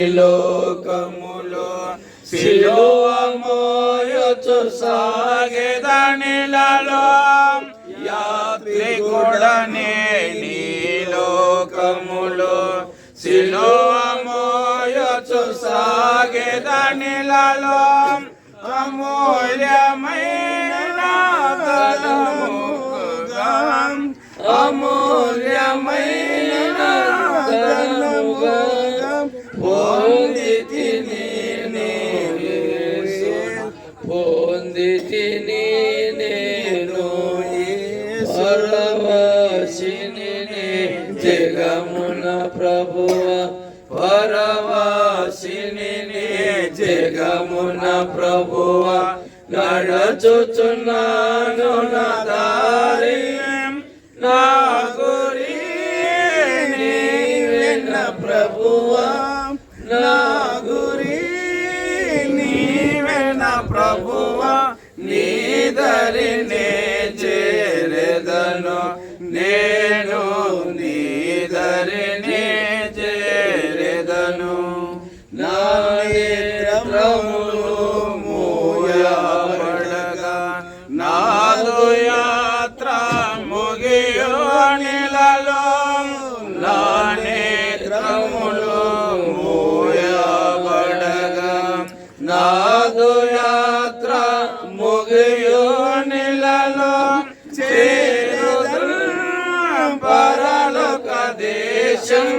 లోకములో సిలువ మోయుచు సాగెదనిలలో యాత్రికుడనే నీ లోకములో సిలువ మోయుచు సాగెదనిలలో అమూల్యమైన ధనముగా అమూల్యమైన ధనముగా పొందితిని నేను పరవాసిని జగమున ప్రభువ పరవాసిని జగమున ప్రభువ నడచుచున్నాను నా దారి నా గురి నీవెన్న ప్రభువా నా గురి నీవెన్న ప్రభువా నీ దరినే చేరెదను నేను నీ దరినే చేరెదను నా నేత్రములు మూయబడగా నాదు యాత్ర ముగియునిలలో నా నేత్రములు మూయబడగా నాదు యాత్ర ముగియునిలలో చేరుదను పరలోక దేశం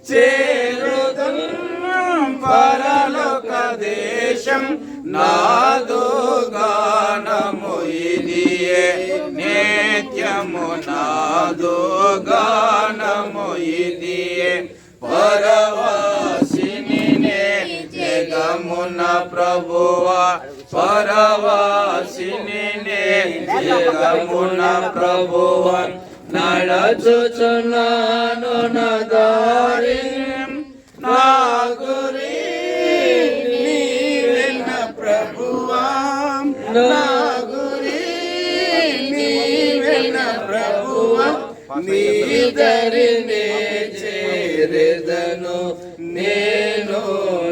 చేరుదను పరలోక దేశం నాదు గానము ఇదియే నిత్యము నాదు గానము ఇదియే పరవాసిని జగమున ప్రభువా పరవాసిని జగమున ప్రభువా నడచుచున్నాను నా దారి నా గురి నీవెన్న ప్రభువా నా గురి నీవెన్న ప్రభువా నీ దరినే చేరెదను నేను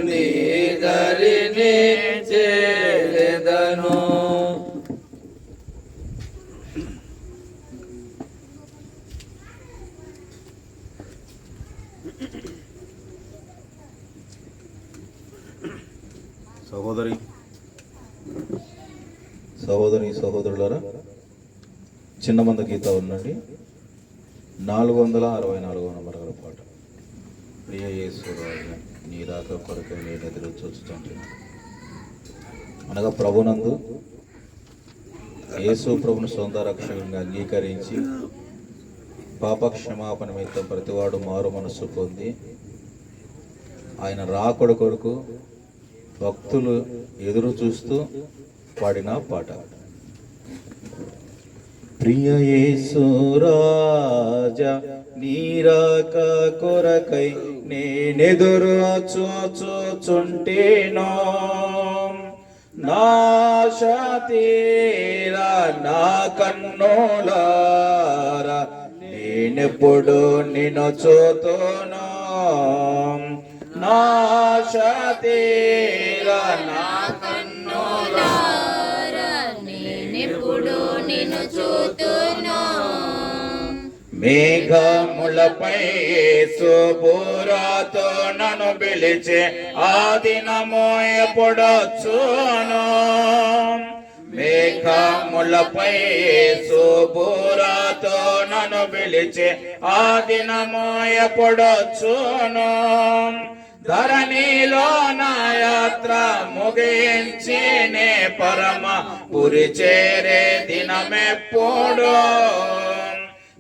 నీ దరినే చేరెదను. సహోదరులారా, చిన్నమంద గీత ఉండండి 464వ నంబర్ గల పాట. ప్రియ యేసు రాజా నీ రాక కొరకై నేను ఎదురు చూస్తుంటాను అనగా ప్రభునందు యేసు ప్రభును సొంత రక్షకునిగా అంగీకరించి పాప క్షమాపణ నిమిత్తం ప్రతివాడు మారు మనస్సు పొంది ఆయన రాకడ కొరకు భక్తులు ఎదురు చూస్తూ పాడిన పాట. ప్రియ యేసు రాజా నీ రాక కొరకై నేనెదురు చూచుచుంటేనో నాశ తీరా నా కన్నులారా నేనెప్పుడు నిన్ను చూతును నాశ తీరా నా కన్నులారా నేనెప్పుడు నిన్ను చూతును మేఘములపై శుభ్రతో నన్ను పిలిచే ఆ దినము ఎప్పుడొచ్చును మేఘములపై శుభ్రతో నన్ను పిలిచే ఆ దినము ఎప్పుడొచ్చును ధరణిలో నా యాత్ర ముగించి నే పరమ పురి చేరే దినమెప్పుడు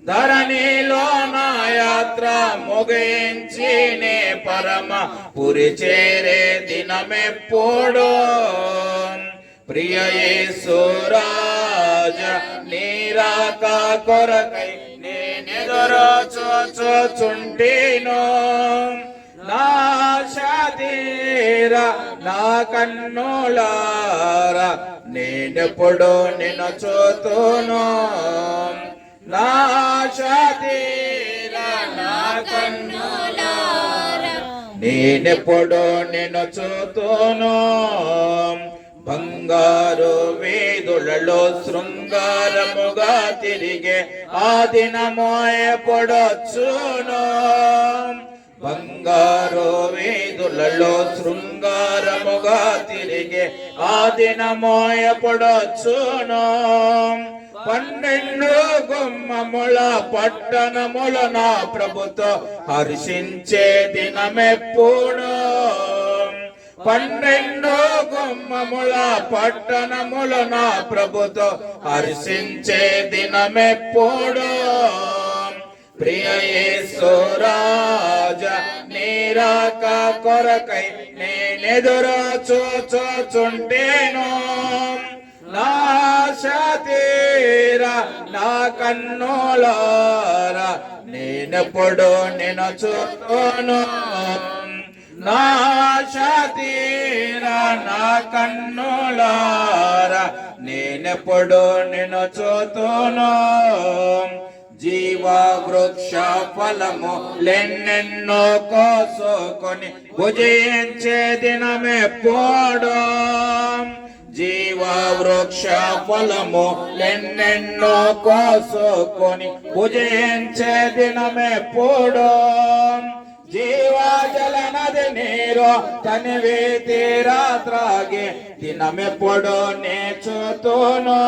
ధరణిలో నా యాత్ర ముగించి నే పరమ పురి చేరే దినమెప్పుడు ప్రియ యేసు రాజా నీ రాక కొరకై నేనెదురు చూచుచుంటేను నాశ తీరా నా కన్నులారా నేనెప్పుడు నిన్ను చూతును నాశ తీరా నా కన్నులారా నేనెప్పుడు నిన్ను చూతును. బంగారు వీధులలో శృంగారముగా తిరిగే ఆ దినము ఎప్పుడొచ్చును. బంగారు వీధులలో శృంగారముగా తిరిగే ఆ దినము ఎప్పుడొచ్చును. 12 గుమ్మముల పట్టణముల నా ప్రభుతో హర్షించే దినమెప్పుడు. 12 గుమ్మముల పట్టణముల నా ప్రభుతో హర్షించే దినమెప్పుడు. ప్రియ యేసు రాజా నీ రాక కొరకై నేనెదురు చూచుచుంటేను. నా ఆశ తీరా నా కన్నులారా నేనెప్పుడు నిన్ను చూతును. నా ఆశ తీరా నా కన్నులారా నేనెప్పుడు నిన్ను చూతును. జీవ వృక్ష ఫలములెన్నెన్నో కోసుకొని భుజించే దినమెప్పుడు. జీవ వృక్ష ఫలములెన్నెన్నో కోసుకొని భుజించే దినమెప్పుడు. జీవజల నది నీరు తనివి తీరా త్రాగే దినమెప్పుడు నే చూతును.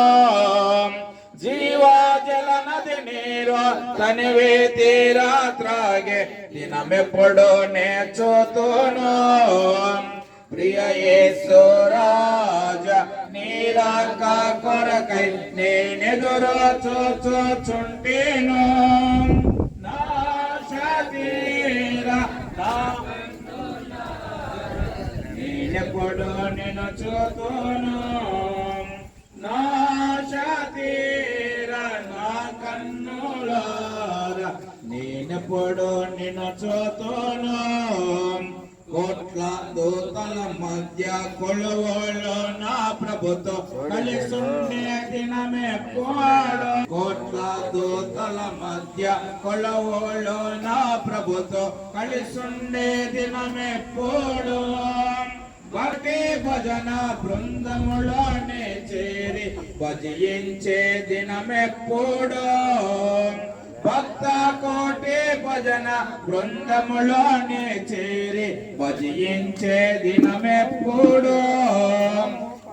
జీవజల నది నీరు తనివి తీరా త్రాగే దినమెప్పుడు నే చూతును. ప్రియ యేసు రాజా నీ రాక కొరకై నేనెదురు చూచుచుంటేను. నా ఆశ తీరా నేనెప్పుడు నిన్ను చూతును. నా ఆశ తీరా నా కన్నులారా నేనెప్పుడు నిన్ను చూతును. కోట్ల దూతల మధ్య కొలువులో నా ప్రభుతో కలిసుండే దినమెప్పుడు. కోట్ల దూతల మధ్య కొలువులో నా ప్రభుతో కలిసుండే దినమెప్పుడు. భక్తి భజన బృందములోనే చేరి భజించే దినమెప్పుడు. భక్త కోటి భజన బృందములోనే చేరి భజించే దినమెప్పుడు.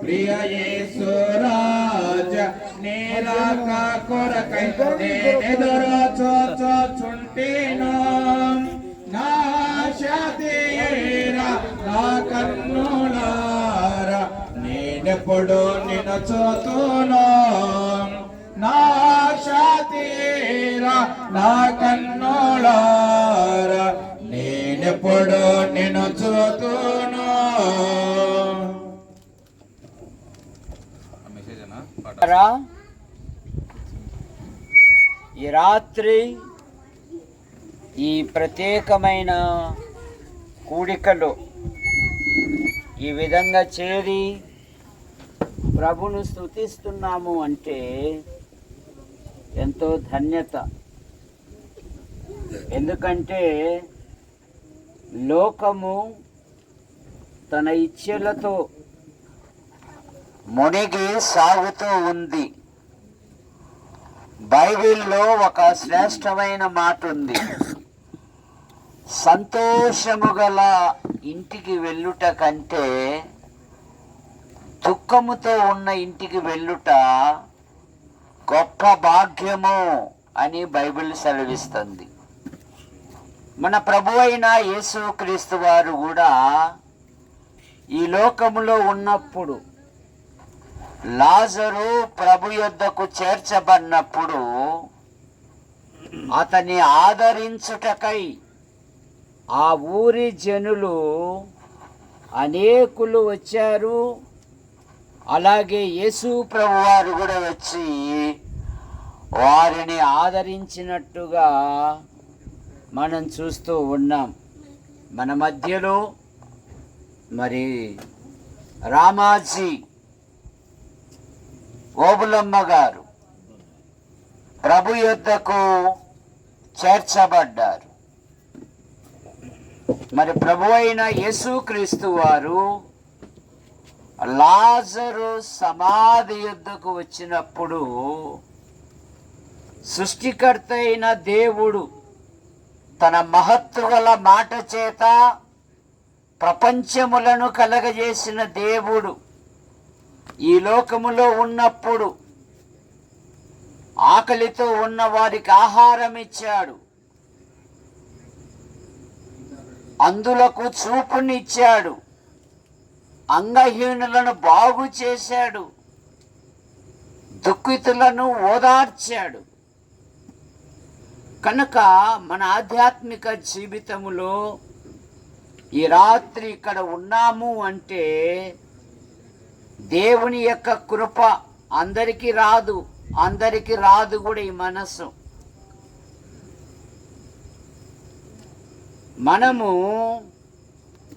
ప్రియ యేసు రాజా నీ రాక కొరకై నేనెదురు చూచుచుంటేను. నా ఆశ తీరా నా కన్నులారా నేనెప్పుడు నిన్ను చూతును. నా ఆశ తీరా నా కన్నులారా నేనెప్పుడు నిన్ను చూతును. ఈ రాత్రి ఈ ప్రత్యేకమైన కూడికలో ఈ విధంగా చేరి ప్రభును స్తుతిస్తున్నాము అంటే ఎంతో ధన్యత. ఎందుకంటే లోకము తన ఇచ్ఛలతో మునిగి సాగుతూ ఉంది. బైబిల్లో ఒక శ్రేష్టమైన మాట ఉంది. సంతోషము గల ఇంటికి వెళ్ళుట కంటే దుఃఖముతో ఉన్న ఇంటికి వెళ్ళుట గొప్ప భాగ్యము అని బైబిల్ సెలవిస్తుంది. మన ప్రభువైన యేసుక్రీస్తు వారు కూడా ఈ లోకములో ఉన్నప్పుడు లాజరు ప్రభు యొద్దకు చేర్చబడినప్పుడు అతన్ని ఆదరించుటకై ఆ ఊరి జనులు అనేకులు వచ్చారు. అలాగే యేసు ప్రభు వారు కూడా వచ్చి వారిని ఆదరించినట్టుగా మనం చూస్తూ ఉన్నాం. మన మధ్యలో మరి రామాజీ ఓబులమ్మ గారు ప్రభు యొద్దకు చేర్చబడ్డారు. మరి ప్రభు అయిన యేసుక్రీస్తు వారు లాజరు సమాధి యుద్ధకు వచ్చినప్పుడు సృష్టికర్త అయిన దేవుడు తన మహత్తుగల మాట చేత ప్రపంచములను కలగజేసిన దేవుడు ఈ లోకములో ఉన్నప్పుడు ఆకలితో ఉన్న వారికి ఆహారం ఇచ్చాడు, అందులకు చూపునిచ్చాడు, అంగహీనులను బాగు చేశాడు, దుఃఖితులను ఓదార్చాడు. కనుక మన ఆధ్యాత్మిక జీవితములో ఈ రాత్రి ఇక్కడ ఉన్నాము అంటే దేవుని యొక్క కృప అందరికీ రాదు కూడా ఈ మనసు. మనము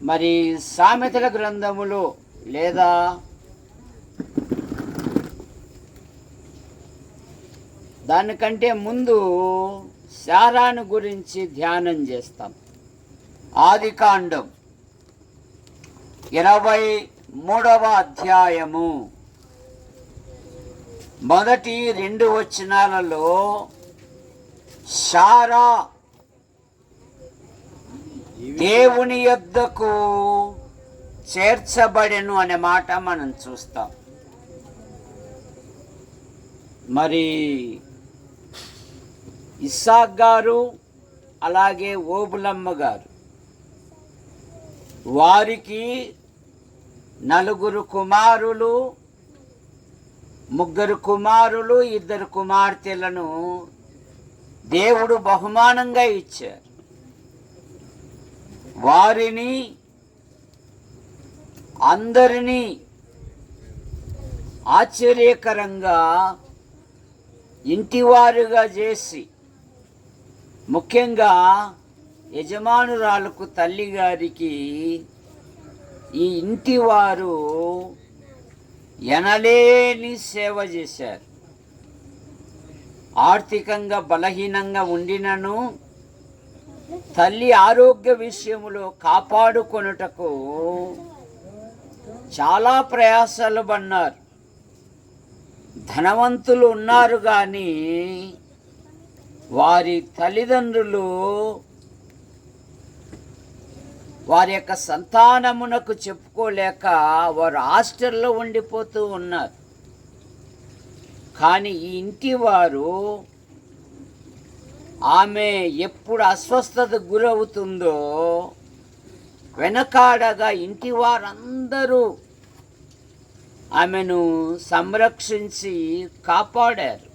మరి సామెతల గ్రంథములో లేదా దానికంటే ముందు శారాను గురించి ధ్యానం చేస్తాం. ఆదికాండం 23వ అధ్యాయము మొదటి 2 వచనాలలో శారా దేవుని యొద్దకు చేర్చబడెను అనే మాట మనం చూస్తాం. మరి ఇస్సాక్ గారు అలాగే ఓబులమ్మ గారు వారికి 4 కుమారులు, 3 కుమారులు, 2 కుమార్తెలను దేవుడు బహుమానంగా ఇచ్చారు. వారిని అందరినీ ఆశ్చర్యకరంగా ఇంటివారుగా చేసి, ముఖ్యంగా యజమానురాలకు తల్లిగారికి ఈ ఇంటివారు ఎనలేని సేవ చేశారు. ఆర్థికంగా బలహీనంగా ఉండినను తల్లి ఆరోగ్య విషయములో కాపాడుకొనుటకు చాలా ప్రయాసాలు పడినారు. ధనవంతులు ఉన్నారు కానీ వారి తల్లిదండ్రులు వారి యొక్క సంతానమునకు చెప్పుకోలేక వారు హాస్టల్లో ఉండిపోతూ ఉన్నారు. కానీ ఈ ఇంటి వారు ఆమె ఎప్పుడు అస్వస్థతకు గురవుతుందో వెనకాడగా ఇంటి వారందరూ ఆమెను సంరక్షించి కాపాడారు.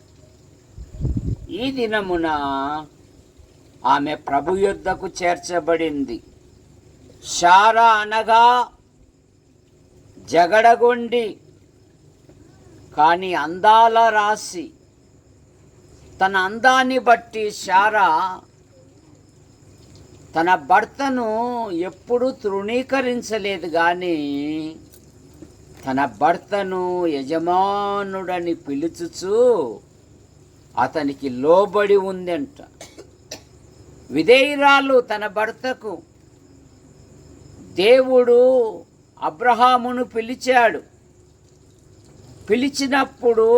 ఈ దినమున ఆమె ప్రభు యొద్దకు చేర్చబడింది. శారా అనగా జగడగొండి కానీ అందాల రాశి. తన అందాన్ని బట్టి శారా తన భర్తను ఎప్పుడూ తృణీకరించలేదు, కానీ తన భర్తను యజమానుడని పిలుచుచు అతనికి లోబడి ఉందంట. విధేయురాలు తన భర్తకు. దేవుడు అబ్రహామును పిలిచాడు. పిలిచినప్పుడు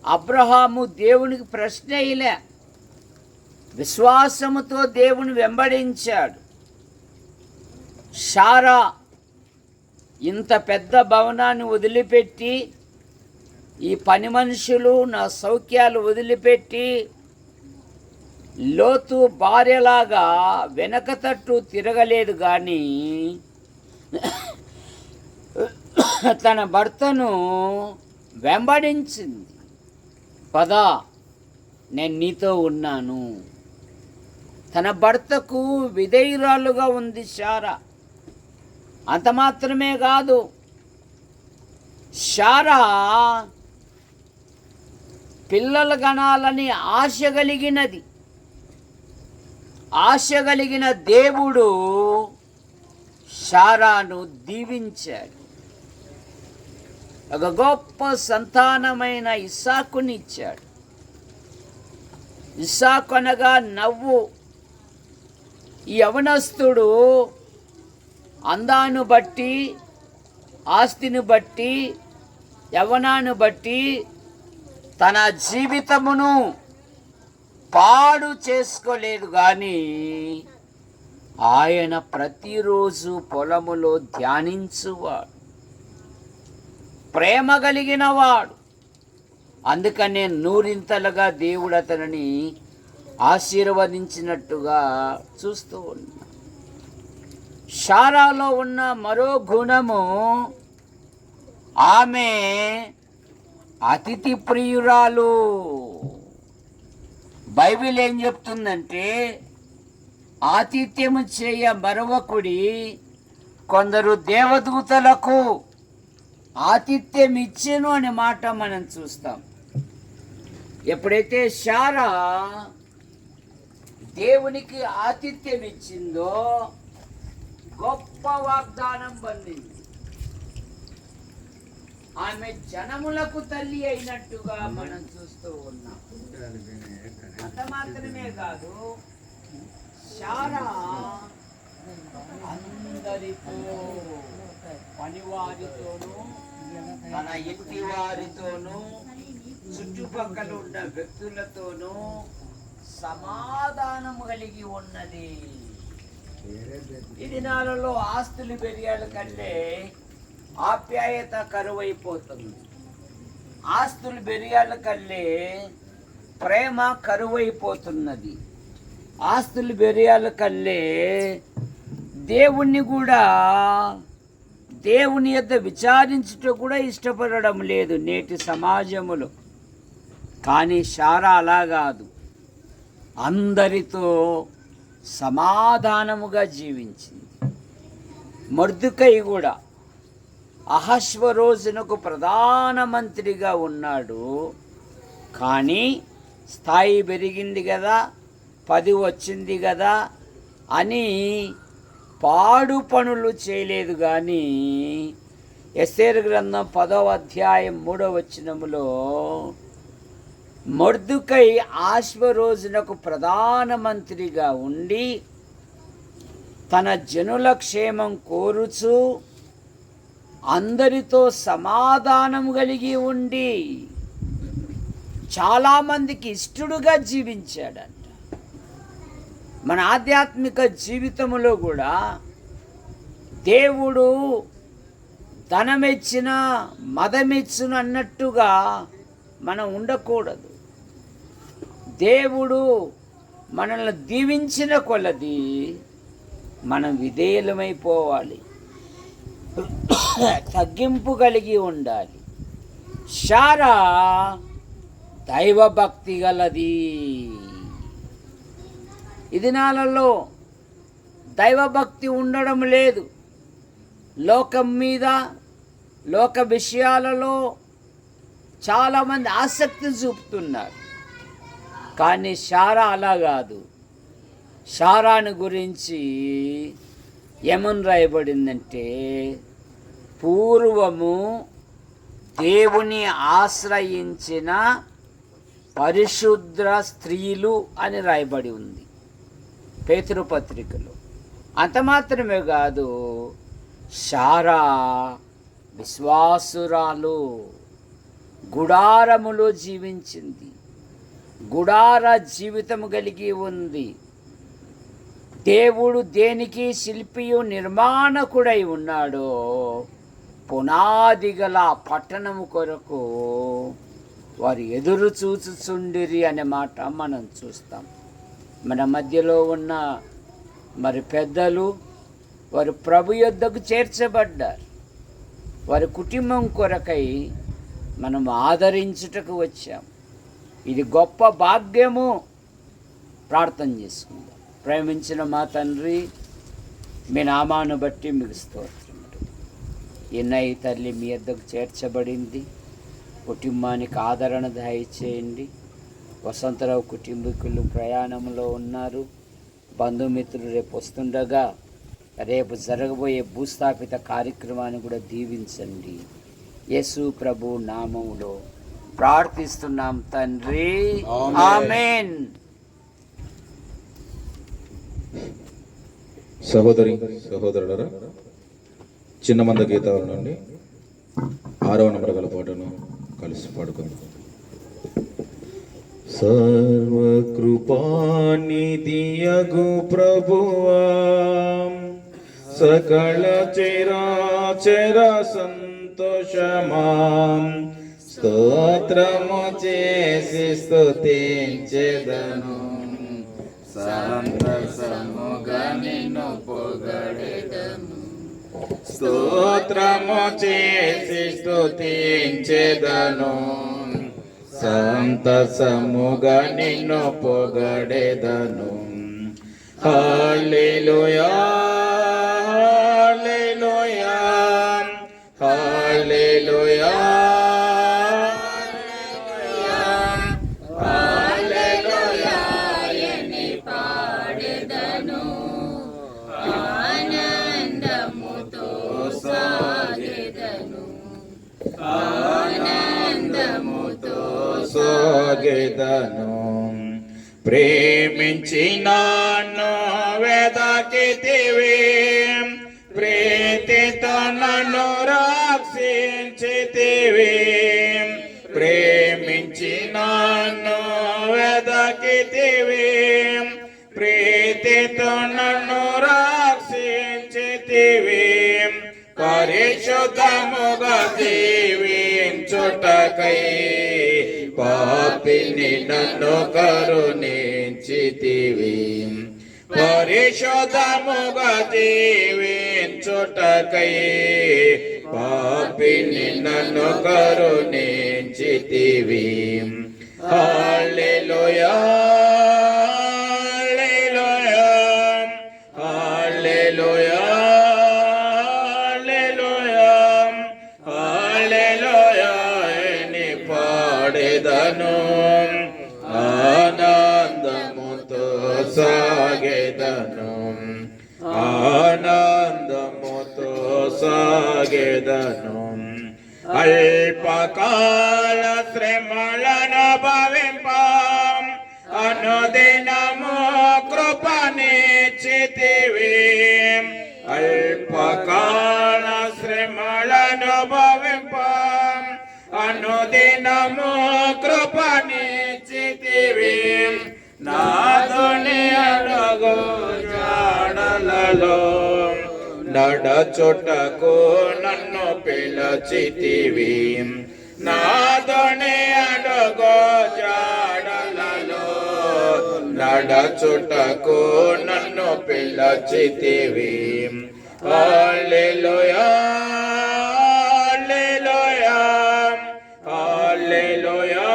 అబ్రహాము దేవునికి ప్రశ్న వేయలే, విశ్వాసముతో దేవుని వెంబడించాడు. శారా ఇంత పెద్ద భవనాన్ని వదిలిపెట్టి, ఈ పని మనుషులు నా సౌఖ్యాలు వదిలిపెట్టి లోతు భార్యలాగా వెనక తట్టు తిరగలేదు, కానీ తన భర్తను వెంబడించింది. పదా, నేను నీతో ఉన్నాను. తన భర్తకు విధేయురాలుగా ఉంది శారా. అంత మాత్రమే కాదు, శారా పిల్లలు కనాలని ఆశ కలిగినది. ఆశ కలిగిన దేవుడు శారాను దీవించాడు. ఒక గొప్ప సంతానమైన ఇస్సాకునిచ్చాడు. ఇస్సాకు అనగా నవ్వు. ఈ యవనస్తుడు అందాన్ని బట్టి, ఆస్తిని బట్టి, యవ్వనాన్ని బట్టి తన జీవితమును పాడు చేసుకోలేదు, కానీ ఆయన ప్రతిరోజు పొలములో ధ్యానించువాడు, ప్రేమ కలిగిన వాడు. అందుకనే నూరింతలుగా దేవుడు అతనిని ఆశీర్వదించినట్టుగా చూస్తూ ఉన్నా. శారాలో ఉన్న మరో గుణము, ఆమె అతిథి ప్రియురాలు. బైబిల్ ఏం చెప్తుందంటే, ఆతిథ్యము చేయ మరొకడి కొందరు దేవదూతలకు ఆతిథ్యం ఇచ్చెను అనే మాట మనం చూస్తాం. ఎప్పుడైతే శారా దేవునికి ఆతిథ్యం ఇచ్చిందో గొప్ప వాగ్దానం పొందింది. ఆమె జనములకు తల్లి అయినట్టుగా మనం చూస్తూ ఉన్నాం. అంత మాత్రమే కాదు, శారా అందరితో, పనివారితోనూ, తన ఇంటి వారితోనూ, చుట్టుపక్కల ఉన్న వ్యక్తులతోనూ సమాధానం కలిగి ఉన్నది. ఈ దినాలలో ఆస్తులు పెరిగాల కంటే ఆప్యాయత కరువైపోతుంది. ఆస్తులు పెరిగాల కల్లే ప్రేమ కరువైపోతున్నది. ఆస్తులు పెరిగాల కల్లే దేవుణ్ణి కూడా, దేవుని యొద్ద విచారించుట కూడా ఇష్టపడడం లేదు నేటి సమాజములో. కానీ శారా అలా కాదు, అందరితో సమాధానముగా జీవించింది. మొర్దుకై కూడా అహశ్వరోజునకు ప్రధానమంత్రిగా ఉన్నాడు, కానీ స్థాయి పెరిగింది కదా, 10 వచ్చింది కదా అని పాడు పనులు చేయలేదు. కానీ ఎస్తేరు గ్రంథం 10వ అధ్యాయం 3వ వచనములో మొర్దుకై ఆశ్వరోజునకు ప్రధానమంత్రిగా ఉండి తన జనుల క్షేమం కోరుచు అందరితో సమాధానం కలిగి ఉండి చాలామందికి ఇష్టడుగా జీవించాడంట. మన ఆధ్యాత్మిక జీవితంలో కూడా దేవుడు ధనమిచ్చిన మదమిచ్చును అన్నట్టుగా మనం ఉండకూడదు. దేవుడు మనల్ని దీవించిన కొలది మనం విధేయులమైపోవాలి, తగ్గింపు కలిగి ఉండాలి. శారా దైవభక్తి గలది. ఈ దినాలలో దైవభక్తి ఉండడం లేదు. లోకం మీద, లోక విషయాలలో చాలామంది ఆసక్తి చూపుతున్నారు. కానీ శారా అలా కాదు. శారాను గురించి ఏమని రాయబడిందంటే, పూర్వము దేవుని ఆశ్రయించిన పరిశుద్ధ స్త్రీలు అని రాయబడి ఉంది పేతురు పత్రికలో. అంత మాత్రమే కాదు, శారా విశ్వాసురాలు, గుడారములో జీవించింది, గుడార జీవితం కలిగి ఉంది. దేవుడు దేనికి శిల్పియు నిర్మాణకుడై ఉన్నాడో పునాది గల పట్టణము కొరకు వారు ఎదురు చూచుచుండిరి అనే మాట మనం చూస్తాం. మన మధ్యలో ఉన్న మరి పెద్దలు వారు ప్రభు యొద్దకు చేర్చబడ్డారు. వారి కుటుంబం కొరకై మనం ఆదరించుటకు వచ్చాం. ఇది గొప్ప భాగ్యము. ప్రార్థన చేసుకుందాం. ప్రేమించిన మా తండ్రి, మీ నామాను బట్టి మీకు స్తోత్రములు. ఈ తల్లి మీ యొద్దకు చేర్చబడింది. కుటుంబానికి ఆదరణ దయచేయండి. వసంతరావు కుటుంబీకులు ప్రయాణంలో ఉన్నారు. బంధుమిత్రులు రేపు వస్తుండగా రేపు జరగబోయే భూస్థాపిత కార్యక్రమాన్ని కూడా దీవించండి. యేసు ప్రభు నామములో ప్రార్థిస్తున్నాం తండ్రి, ఆమేన్. సహోదరి సహోదరులరా, చిన్న మంద గీతాల నుండి 6వ నంబర్ గల పాటను కలిసి పాడుకుందాం. సర్వకృపానిధియగు ప్రభువా, సకల చరాచర సంతోషమాం స్తోత్రము చేసి స్తుతించెదను, సంతసముగా నిన్ను పొగడెదను. స్తోత్రము చేసి స్తుతించెదను, సంతసముగా నిన్ను పొగడెదను. హల్లెలూయా హల్లెలూయా హల్లెలూయా సాగెదను. ప్రేమించినాను వెదకితివి, ప్రీతితో నన్ను రక్షించితివి. ప్రేమించినాను వెదకితివి, ప్రీతితో నన్ను రక్షించితివి. పరిశుద్ధముగా జీవించుటకై పాపిని నన్ను కరుణించితివి. పరిశుద్ధముగా జీవించుటకై పాపిని నన్ను కరుణించితివి. హల్లెలూయా హల్లెలూయా హల్లెలూయా హల్లెలూయా అని పాడెదను, ఆనందముతో సాగెదను, ఆనందముతో సాగెదను. అల్పకాల శ్రమలను భవింప అనుదినము కృపనిచ్చితివి. అల్పకాల శ్రమలను భవింప అనుదినము కృపనిచ్చితివి. నాదుని అడుగు జాడలలో నడచుటకు నన్ను పిలచితివి. నాదుని అడుగు జాడలలో నడచుటకు నన్ను పిలచితివి. హల్లెలూయా హల్లెలూయా హల్లెలూయా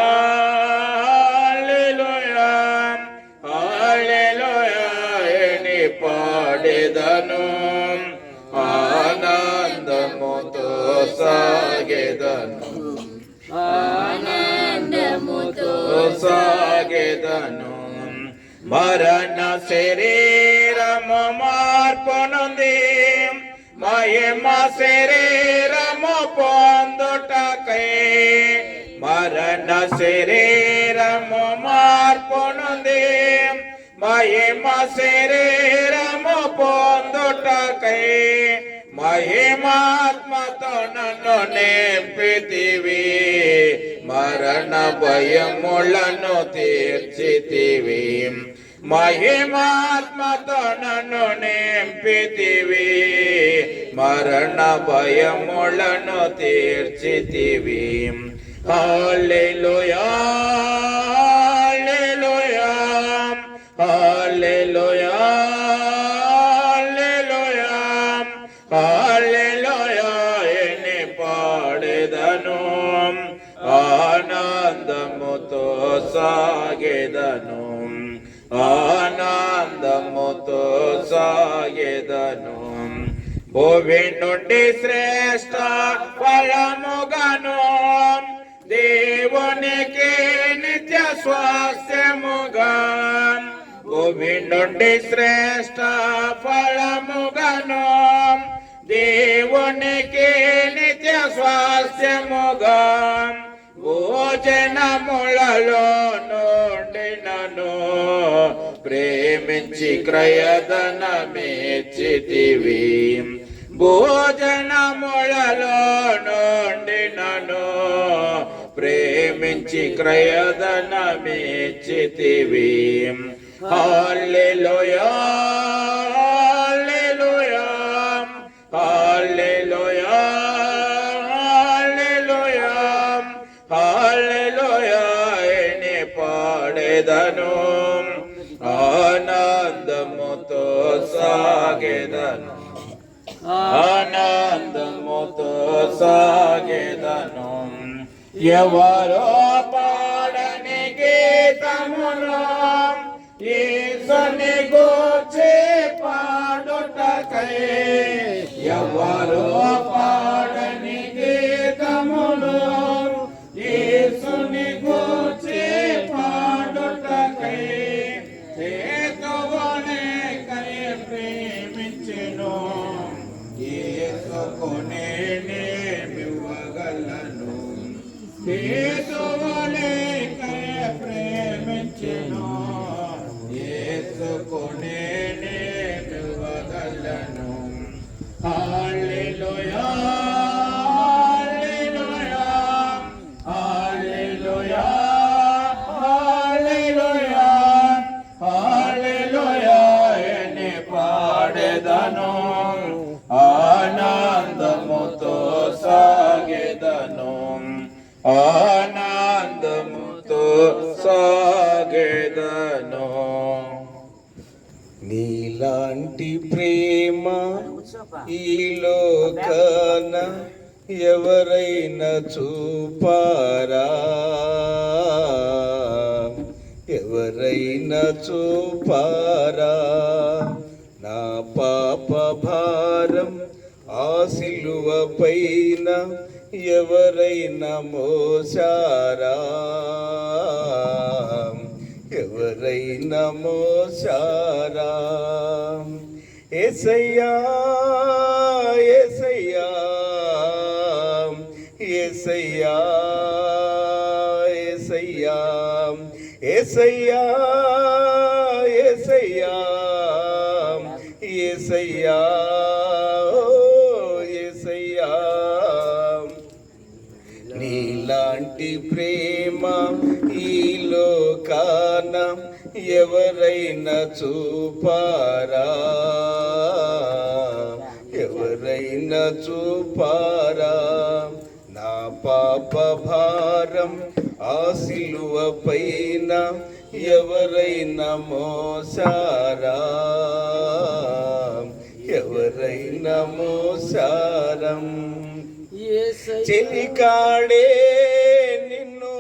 హల్లెలూయా హల్లెలూయా అని పాడెదను, ఆనందముతో సాగెదను, ఆనందముతో సాగెదను. మరణ శరీరము మార్పు నుండి మహిమ శరీరము పొందుటకై, మరణ శరీరము మార్పు నుండి మహిమ శరీరము పొందుటకై, మహిమాత్మతో నన్ను నింపితివి. మరణ భయములను తీర్చితివి. మహిమాత్మతో నన్ను నింపితివి. మరణ భయములను తీర్చితివి. హల్లెలూయా హల్లెలూయా హల్లెలూయా హల్లెలూయా హల్లెలూయా అని పాడెదను, ఆనందముతో సాగెదను, ఆనందముతో సాగెదను. భూమి నుండి శ్రేష్ఠ ఫలముగాను దేవునికి నిత్య స్వాస్థ్యముగా, భూమి నుండి శ్రేష్ఠ ఫలముగాను దేవునికి నిత్య స్వాస్థ్యముగా, భోజనములలో నుండి నన్ను ప్రేమించి క్రయధనమిచ్చితివి. భోజనములలో నుండి నన్ను ప్రేమించి క్రయధనమిచ్చితివి. హల్లెలూయా హల్లెలూయా హల్లెలూయా హల్లెలూయా హల్లెలూయా అని పాడెదను. ఆనందముతో సాగెదను ఆనందముతో సాగెదను. ఎవరో పాడని గీతములో యేసుని గూర్చి పాడుటకై, ఎవరో పాడని గీతములో యేసుని గూర్చి పాడుటకై, హేతువునే కై ప్రేమించెను. యేసుకు నేనివ్వగలను. హేతువునే కై ప్రేమించెను. యేసుకు నేనివ్వగలను. హల్లెలూయా హల్లెలూయా హల్లెలూయా హల్లెలూయా హల్లెలూయా అని పాడెదను. ఆనందముతో సాగెదను ఆనందముతో సాగెదను. నీలాంటి ప్రేమ ఈ లోకాన ఎవరైనా చూపారా? ఎవరైనా చూపారా? నా పాప భారం ఆ సిలువ పైన ఎవరైనా మోసారా? ఎవరైనా మోసారా? యేసయ్యా యేసయ్యా యేసయ్యా యేసయ్యా యేసయ్యా యేసయ్యా యేసయ్యా యేసయ్యా. నీలాంటి ప్రేమ ఈ లోకాన ఎవరైనా చూపారా? ఎవరైనా చూపారా? నా పాప భారం ఆ సిలువ పైన ఎవరైనా మోసారా? ఎవరైనా మోసారం? చెలికాడే నిన్ను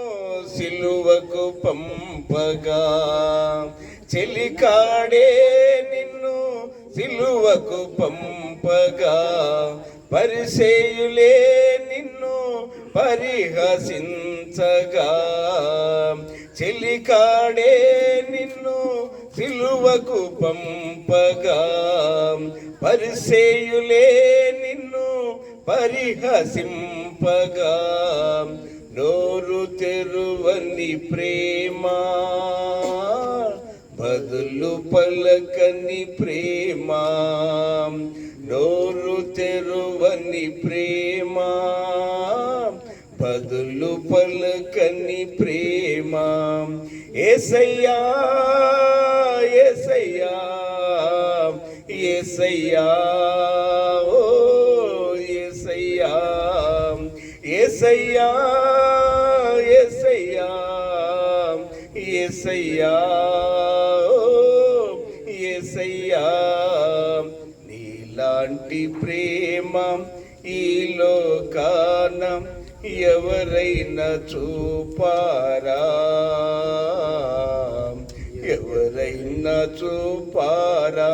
సిలువకు పంపగా, చెలికాడే నిన్ను సిలువకు పంపగా, పరిసయ్యులే నిన్ను పరిహసించగా, చెలికాడే నిన్ను సిలువకు పంపగా, పరిసయ్యులే నిన్ను పరిహసింపగా, నోరు తెరువని ప్రేమ, బదులు పలకని ప్రేమ, నోరు తెరువని ప్రేమ, బదులు పలకని ప్రేమ. యేసయ్యా యేసయ్యా యేసయ్యా ఓ యేసయ్యా యేసయ్యా యేసయ్యా యేసయ్యా ఓ యేసయ్యా. నీలాంటి ప్రేమ ఈ లోకాన ఎవరైనా చూపారా? ఎవరైనా చూపారా?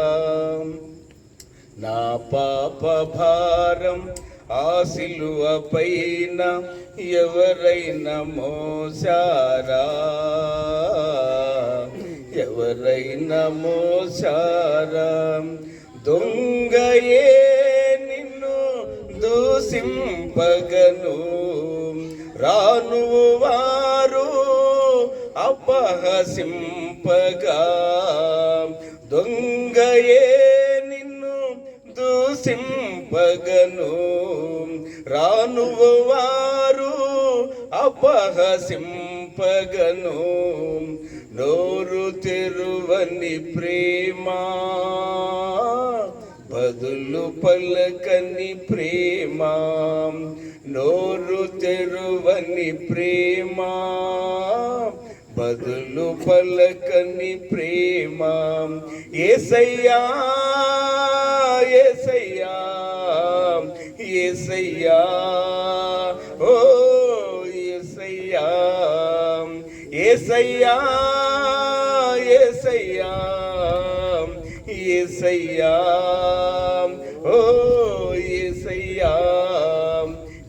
నా పాప భారం ఆ సిలువ పైన ఎవరైనా మోసారా? ఎవరైనా మోసారా? దొంగయే నిన్ను దూషింపగను, రాను వారు అపహసింపగా దొంగయే నిన్ను దూషింపగను రానువు వారు అపహసింపగను నోరు తెరువని ప్రేమ బదులు పలకని ప్రేమ నోరు తెరువని ప్రేమ బదులు పలకని ప్రేమ యేసయ్యా యేసయ్యా యేసయ్యా ఓ యేసయ్యా యేసయ్యా యేసయ్యా యేసయ్యా ఓ యేసయ్యా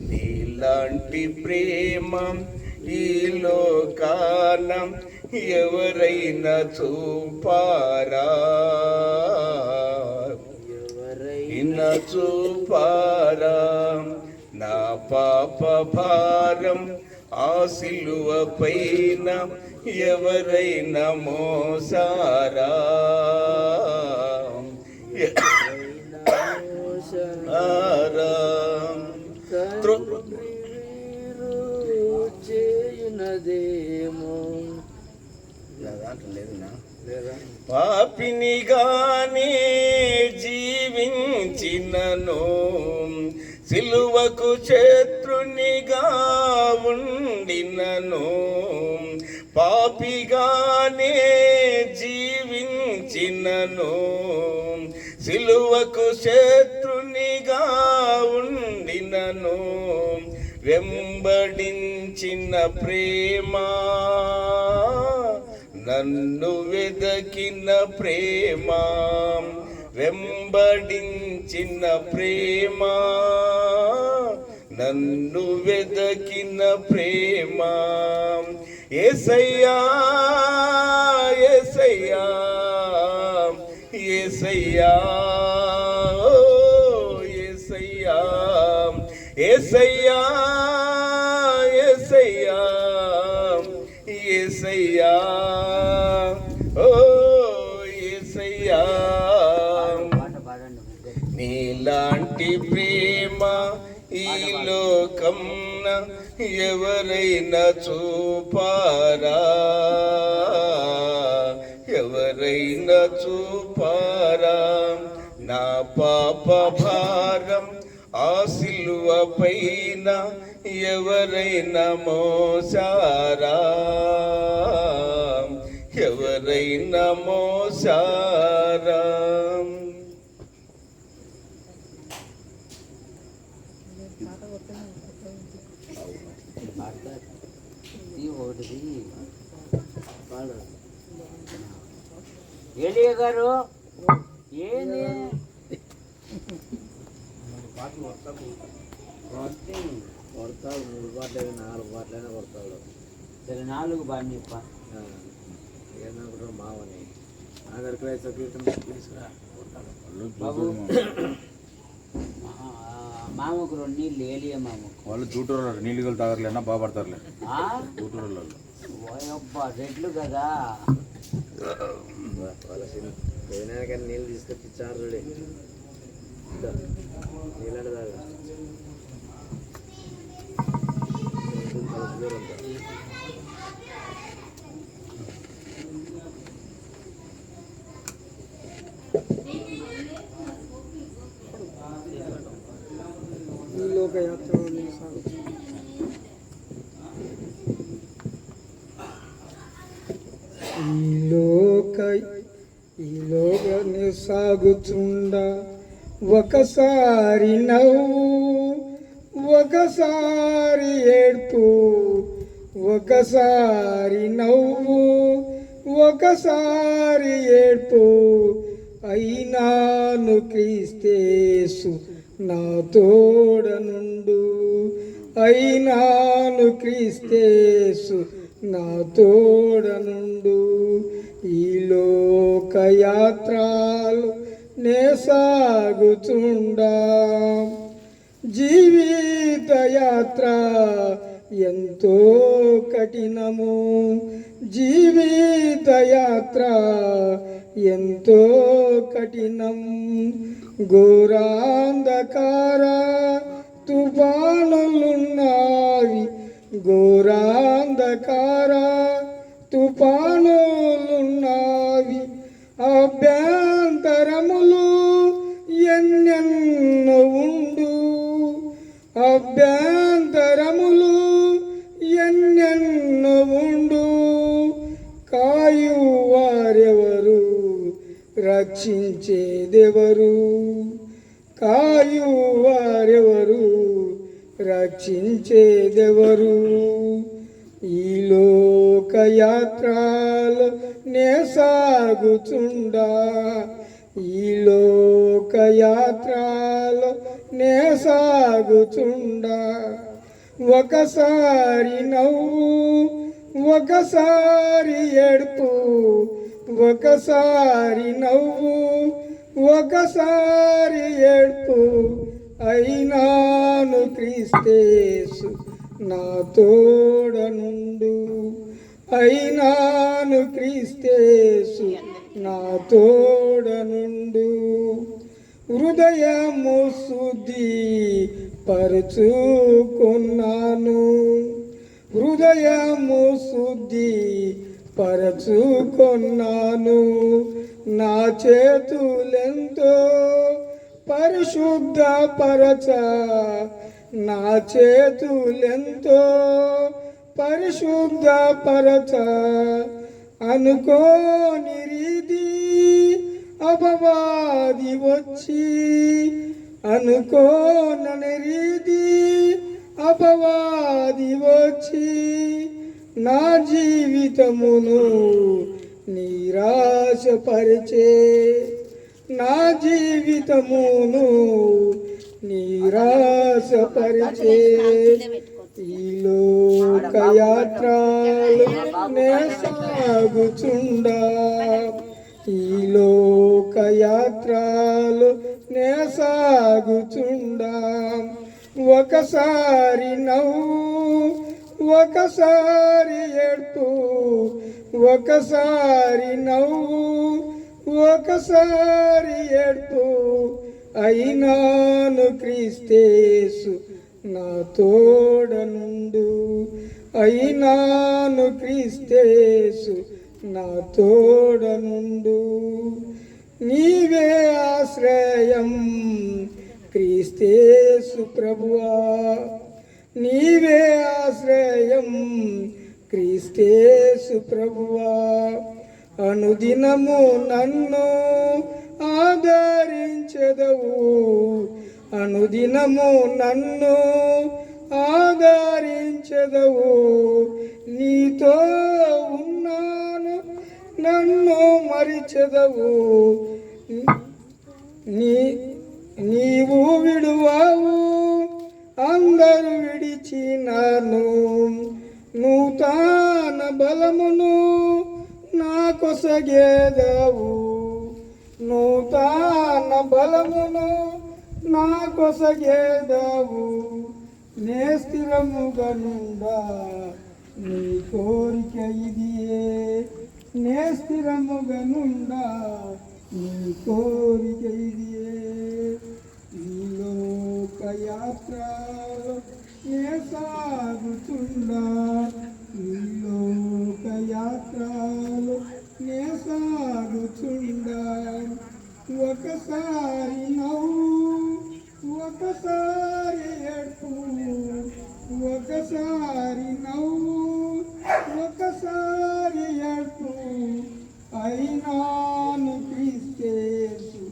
నీలాంటి ప్రేమ ఈ లోకాన ఎవరైనా చూపారా ఎవరైనా చూపారా నా పాప భారం ఆ సిలువ పైన ఎవరైనా మోసారా పాపినిగానే జీవించినను సిలువకు శత్రునిగా ఉండినను పాపిగానే జీవించినను సిలువకు శత్రునిగా ఉండినను వెంబడించిన ప్రేమ నన్ను వెదకిన ప్రేమ వెంబడించిన ప్రేమ నన్ను వెదకిన ప్రేమ యేసయ్యా యేసయ్యా యేసయ్యా ఓ యేసయ్యా యేసయ్యా యేసయ్యా యేసయ్యా ఓ యేసయ్యా నీలాంటి ప్రేమ ఈ లోకంన ఎవరైనా చూపారా ఎవరైనా చూపారా నా పాప భారం ఆ సిలువ పైన ఎవరైనా మోసారా ఎవరైనా మోసారా ఏలియా గారు ఏంది కొడతాడు 3 పాటలు 4 పాటలైనా కొడతాడు సరే 4 బాగా చెప్ప ఏమన్నా మావని ఆఖరికి రైతు కీర్తన తీసుకురా బాబు మామకు 2 నీళ్ళు ఏలియా మామకు వాళ్ళు చూటూరు నీళ్ళు తాగర్లేనా బాగుపడతారులే చూటూరు అబ్బా రెడ్లు కదా వాళ్ళ పోయినాకని నీళ్ళు తీసుకొచ్చి ఇచ్చారు నీళ్ళంటే దాకా ఈ లోకయాత్రలో ఈ లోకని సాగుచుండ ఒకసారి నవ్వు ఒకసారి ఏడ్పు ఒకసారి నవ్వు ఒకసారి ఏడ్పు అయినాను క్రీస్తేసు నా తోడనుండు అయినాను క్రీస్తేసు నా తోడనుండు ఈ లోకయాత్రలు నే సాగుచుండా జీవిత యాత్ర ఎంతో కఠినము, జీవిత యాత్ర ఎంతో కఠినం. ఘోరాంధకార తుఫానులున్నావి, ఘోరాంధకార తుఫానులున్నావి. అభ్యంతరములు ఎన్నెన్నో ఉండు, అభ్యంతరములు ఎన్నెన్నో ఉండు. కాయువారెవరు, రక్షించేదెవరు? కాయువారెవరు, రక్షించేదెవరు? ఈ లోకయాత్రలో నే సాగుచుండా, ఈ లోకయాత్రలో నే సాగుచుండా. ఒకసారి నవ్వు, ఒకసారి ఏడుపు, ఒకసారి నవ్వు, ఒకసారి ఏడుపు. అయినాను క్రీస్తేసు నా తోడనుండు, అయినాను క్రీస్తేసు నా తోడనుండు. హృదయము శుద్ధి పరచుకున్నాను, హృదయము శుద్ధి పరచుకున్నాను. నా చేతులెంతో పరిశుద్ధ పరచ, నా చేతులెంతో పరిశుద్ధ పరచ. అనుకోని రీతి అపవాది వచ్చి, అనుకోనని రీతి అపవాది వచ్చి నా జీవితమును నిరాశపరిచే, నా జీవితమును నిరాశపరిచే. ఈ లోకయాత్రలో నే సాగుచుండా, ఈ లోకయాత్రలో నే సాగుచుండా. ఒకసారి నవ్వు, ఒకసారి ఏడుపు, ఒకసారి నవ్వు, ఒకసారి ఏడుపు. అయినాను క్రీస్తేసు నా తోడనుండు, అయినాను క్రీస్తేసు నా తోడనుండు. నీవే ఆశ్రయం క్రీస్తేసు ప్రభువా, నీవే ఆశ్రయం క్రీస్తేసు ప్రభువా. అనుదినము నన్ను ఆదరించెదవు, అనుదినము నన్ను ఆదరించెదవు. నీతో ఉన్నాను నన్ను మరిచెదవు, నీవు విడువావు అందరు విడిచినాను. నూతన బలమును నా కొసగేదవు, నూతన బలమును నా కొసగేదవు. నే స్థిరముగా నుండా నీ కోరిక ఇదియే, నే స్థిరముగా నుండా నీ కోరిక ఇదియే. ఈ లోకయాత్రలో నే సాగుచుండా, ఈ లోకయాత్రలో నే సాగుచుండా. ఒకసారి నవ్వు, ఒకసారి ఏడుపు, ఒకసారి నవ్వు, ఒకసారి ఏడుపు. అయినాను క్రీస్తేసు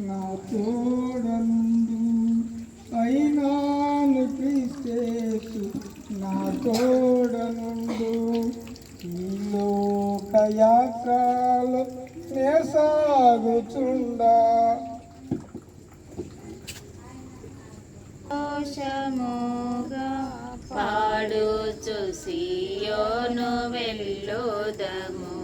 నా తోడనుండు, అయినాను క్రీస్తేసు నా తోడనుండు. ఈ లోకయాత్రలో నే సాగుచుండా. సంతోషముగా పాడుచు సియోను వెళ్ళుదము,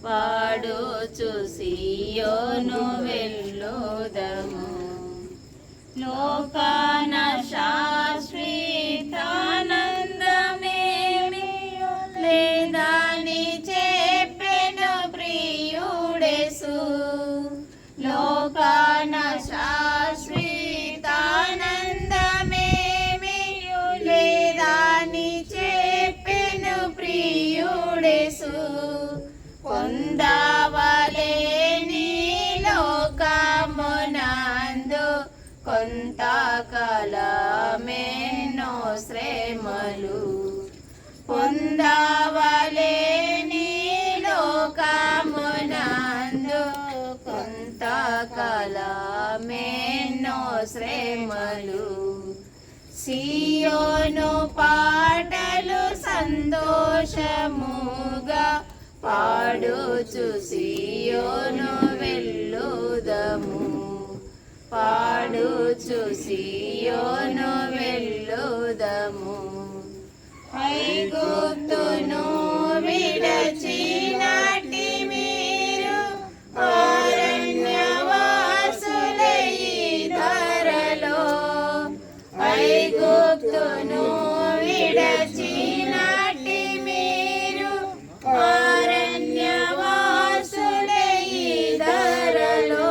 పాడుచు సియోను వెళ్ళుదము. లోకాన శాశ్వతానంద కొంతకాలమెన్నో శ్రమలు పొందవలే నీ లోకమునందు కొంతకాలమెన్నో శ్రమలు సియోను పాటలు సంతోషముగా పాడుచు సియోను వెళ్ళుదము పాడుచు సియోను వెళ్ళుదము ఐగుప్తును విడచినటి మీరు అరణ్యవాసులై ధరలో ఐగుప్తును విడచినటి మీరు అరణ్యవాసులై ధరలో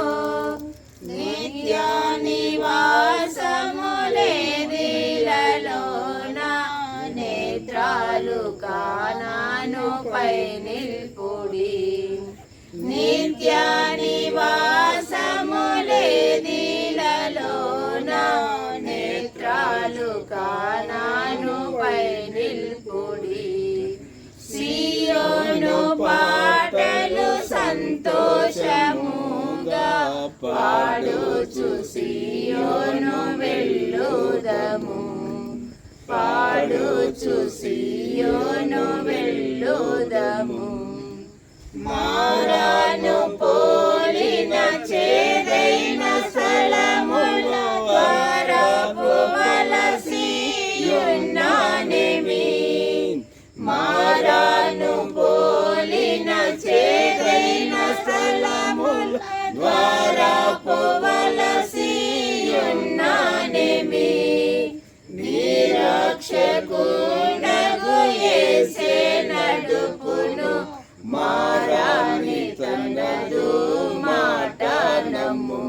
నిత్య నివాసములేదిలలోన నేత్రాలు కానాను పై నిల్పుడి నిత్య నివాసములేదిలలోన నేత్రాలు కానాను పై నిల్పుడి సియోను పాటలు సంతోషముగా పాడుచు సియోను వెళ్ళుదము పాడుచు సియోను వెళ్ళుదము మారాను పోలిన చేదైన స్థలముల వరపు వలసియున్నానేమి మారాను పోలిన చేదైన స్థలముల వరపు వలసియున్నానేమి నిరక్షకుడగు యేసే నడుపును మారాని తనదు మాట నమ్ము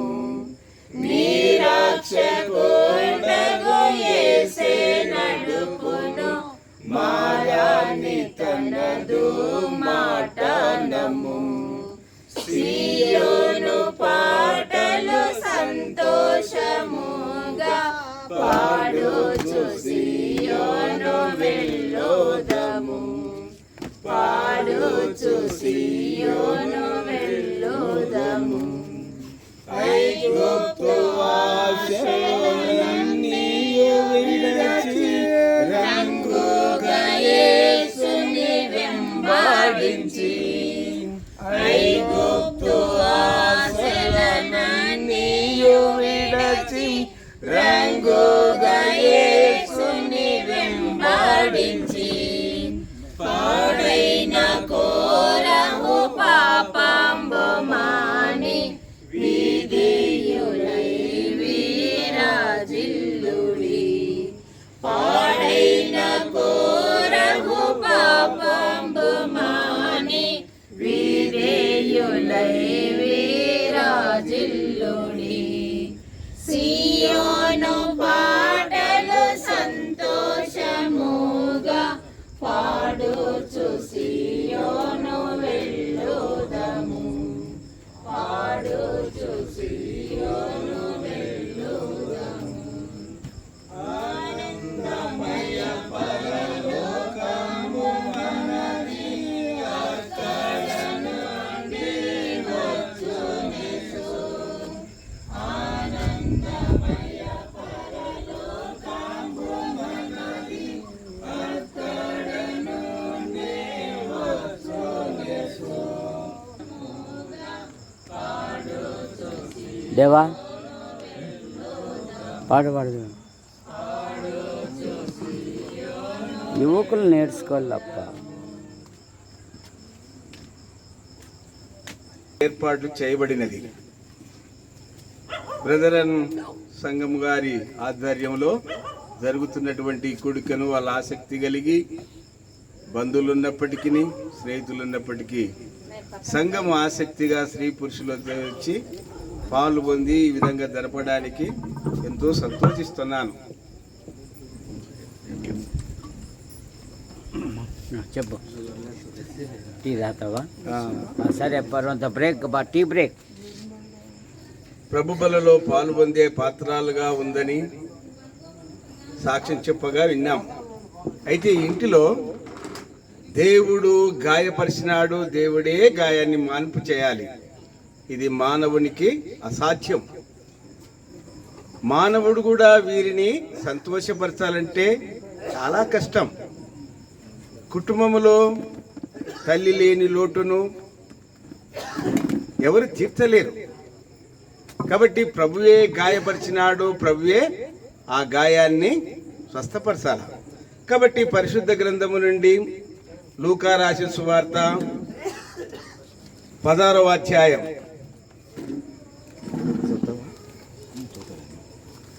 నిరక్షకుడగు యేసే నడుపును మారాని తనదు మాట నమ్ము సియోను పాటలు సంతోషముగా పాడుచు సియోను వెళ్ళుదము పాడుచు సియోను వెళ్ళుదము ఐగుప్తు ఆశలన్నీయు విడచి రంగుగా యేసుని వెంబడించి ఐగుప్తు ఆశలన్నీయు విడచి రంగుగా యేసుని వెంబడించి పాడైన కోరము పాపంబు మాని విధేయులై వీరాజిల్లుడి పాడైన కోరము పాపంబు మాని విధేయులై వీరాజిల్లుడి సియోను పాటలు సంతోషముగా పాడుచు సియోను వెళ్ళుదము పాడుచు సియోను వెళ్ళుదము ఆనందమయ పరలోకము మనది అక్కడ నుండి వచ్చునేసు ఆనందమయ పరలోకము మనది అక్కడ నుండి వచ్చునేసు దేవా పాట పాడదు యువకులు నేర్చుకోవాలప్ప ఏర్పాట్లు చేయబడినది. బ్రదరన్ సంఘం గారి ఆధ్వర్యంలో జరుగుతున్నటువంటి కూడికను వాళ్ళ ఆసక్తి కలిగి బంధువులు ఉన్నప్పటికీ స్నేహితులు ఉన్నప్పటికీ సంఘం ఆసక్తిగా స్త్రీ పురుషులతో వచ్చి పాలు పొంది ఈ విధంగా జరపడానికి ఎంతో సంతోషిస్తున్నాను. చెప్పు టీ తాతావా? సరే పర్వంత బ్రేక్ బా టీ బ్రేక్. ప్రభు బలలో పాల్పొందే పాత్రాలుగా ఉందని సాక్ష్యం చెప్పగా విన్నాం. అయితే ఇంటిలో దేవుడు గాయపరిచినాడు, దేవుడే గాయాన్ని మాన్పు చేయాలి. ఇది మానవునికి అసాధ్యం. మానవుడు కూడా వీరిని సంతోషపరచాలంటే చాలా కష్టం. కుటుంబంలో తల్లి లేని లోటును ఎవరు తీర్చలేరు. కాబట్టి ప్రభువే గాయపరిచినాడు, ప్రభువే ఆ గాయాన్ని స్వస్థపరచాల. కాబట్టి పరిశుద్ధ గ్రంథము నుండి లూకా రాసిన సువార్త 16వ అధ్యాయం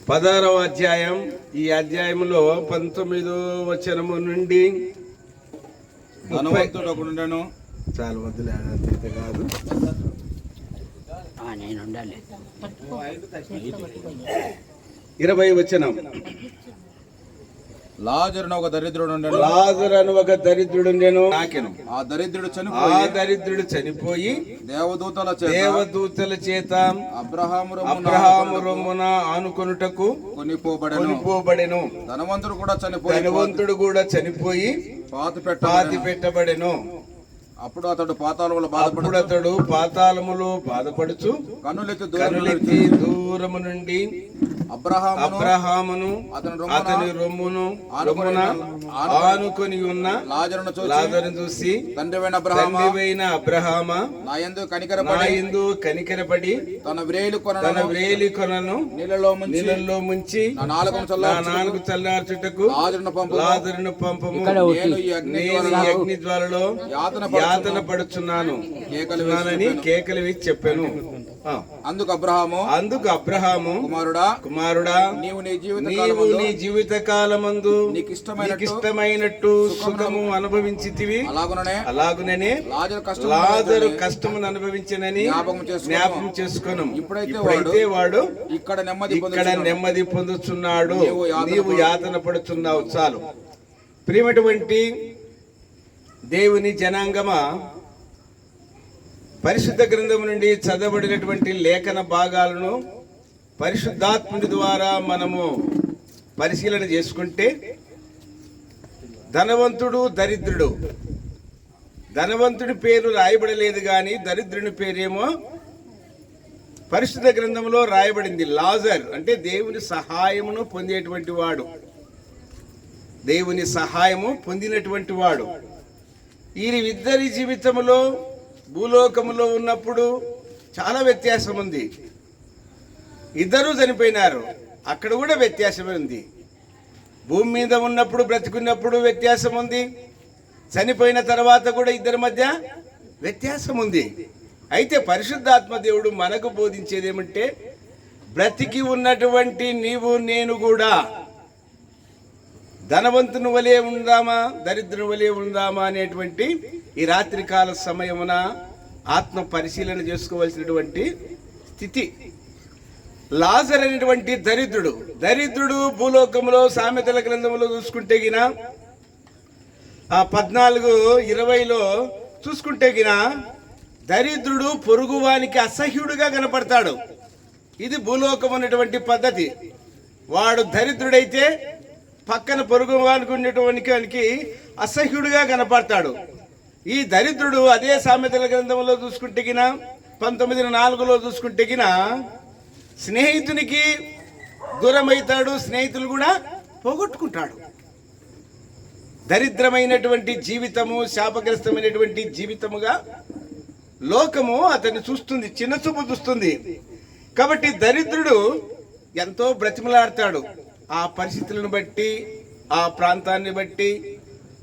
16వ అధ్యాయం ఈ అధ్యాయంలో 19వ వచనము నుండి ధనవంతుడు ఒకడుండెను. చాలా వద్దులే కాదు, నేను ఉండాలి. 20వ వచనం. లాజరును ఒక దరిద్రుడు ఉండెను. లాజరు అను ఒక దరిద్రుడుండెను. ఆ దరిద్రుడు చనిపోయి దేవదూతల చేత అబ్రహాము రొమ్మున ఆనుకొనుటకు కొనిపోబడెను. ధనవంతుడు కూడా చనిపోయి పాతి పెట్టబడెను. అప్పుడు అతడు పాతాళములో బాధపడుచు కన్నులెత్తి దూరము నుండి అబ్రహామును అతని రొమ్మున ఆనుకొని ఉన్న లాజరును చూసి, తండ్రివైన అబ్రహామా, నా యందు కనికరపడి తన వ్రేలి కొనను నీళ్ళలో ముంచి నా నాలుగు చల్లార్చుటకు లాజరును పంపము. నేను ఈ అగ్ని జ్వాలలో యాతన పడుచున్నాను కేకలు వేసి చెప్పాను. అందుకు అబ్రహాము కుమారుడా, నీవు నీ జీవిత కాలమందు నీకిష్టమైనట్టు సుఖము అనుభవించితివి, అలాగుననే లాజరు కష్టమును అనుభవించనని జ్ఞాపకం చేసుకొను. ఇప్పుడైతే వాడు ఇక్కడ నెమ్మది పొందుతున్నాడు, నీవు యాతన పడుతున్నావు. చాలు. ప్రియమైనటువంటి దేవుని జనాంగమా, పరిశుద్ధ గ్రంథం నుండి చదవబడినటువంటి లేఖన భాగాలను పరిశుద్ధాత్ముడి ద్వారా మనము పరిశీలన చేసుకుంటే, ధనవంతుడు దరిద్రుడు, ధనవంతుడి పేరు రాయబడలేదు కానీ దరిద్రుని పేరేమో పరిశుద్ధ గ్రంథంలో రాయబడింది. లాజర్ అంటే దేవుని సహాయమును పొందేటువంటి వాడు, దేవుని సహాయము పొందినటువంటి వాడు. వీరిద్దరి జీవితంలో భూలోకములో ఉన్నప్పుడు చాలా వ్యత్యాసం ఉంది. ఇద్దరూ చనిపోయినారు, అక్కడ కూడా వ్యత్యాసమే ఉంది. భూమి మీద ఉన్నప్పుడు బ్రతికున్నప్పుడు వ్యత్యాసం ఉంది, చనిపోయిన తర్వాత కూడా ఇద్దరి మధ్య వ్యత్యాసం ఉంది. అయితే పరిశుద్ధాత్మ దేవుడు మనకు బోధించేది ఏమంటే, బ్రతికి ఉన్నటువంటి నీవు నేను కూడా ధనవంతుని వలె ఉందామా దరిద్రుని వలె ఉందామా అనేటువంటి ఈ రాత్రికాల సమయమున ఆత్మ పరిశీలన చేసుకోవాల్సినటువంటి స్థితి. లాజర్ అనేటువంటి దరిద్రుడు భూలోకంలో సామెతల గ్రంథంలో చూసుకుంటే గిన 14:20 చూసుకుంటే గిన దరిద్రుడు పొరుగువానికి అసహ్యుడుగా కనపడతాడు. ఇది భూలోకం ఉన్నటువంటి పద్ధతి. వాడు దరిద్రుడైతే పక్కన పొరుగువానికి ఉండేటువంటి అసహ్యుడుగా కనపడతాడు. ఈ దరిద్రుడు అదే సామెతల గ్రంథంలో చూసుకుంటే గిన 19:4 చూసుకుంటే గిన స్నేహితునికి దూరమవుతాడు, స్నేహితులు కూడా పోగొట్టుకుంటాడు. దరిద్రమైనటువంటి జీవితము, శాపగ్రస్తమైనటువంటి జీవితముగా లోకము అతన్ని చూస్తుంది, చిన్న చూపు చూస్తుంది. కాబట్టి దరిద్రుడు ఎంతో బ్రతిమలాడతాడు, ఆ పరిస్థితులను బట్టి, ఆ ప్రాంతాన్ని బట్టి,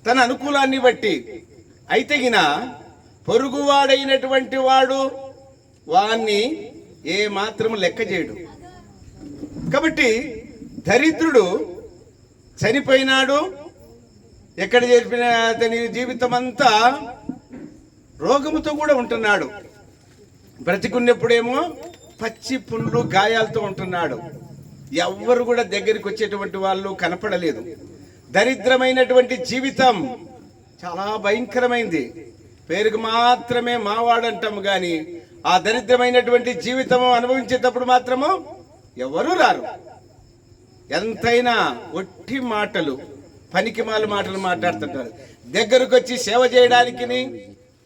తన అనుకూలాన్ని బట్టి. అయితే గిన పొరుగువాడైనటువంటి వాడు వాణ్ణి ఏ మాత్రము లెక్క చేయడు. కాబట్టి దరిద్రుడు చనిపోయినాడు, ఎక్కడ చేరిపిన అతని జీవితం అంతా రోగముతో కూడా ఉంటున్నాడు. బ్రతికున్నప్పుడేమో పచ్చి పుండ్లు గాయాలతో ఉంటున్నాడు. ఎవ్వరు కూడా దగ్గరికి వచ్చేటువంటి వాళ్ళు కనపడలేదు. దరిద్రమైనటువంటి జీవితం చాలా భయంకరమైంది. పేరుకు మాత్రమే మావాడంటాము కానీ ఆ దరిద్రమైనటువంటి జీవితము అనుభవించేటప్పుడు మాత్రము ఎవరు రారు. ఎంతైనా ఒట్టి మాటలు, పనికిమాల మాటలు మాట్లాడుతుంటారు. దగ్గరకు వచ్చి సేవ చేయడానికి,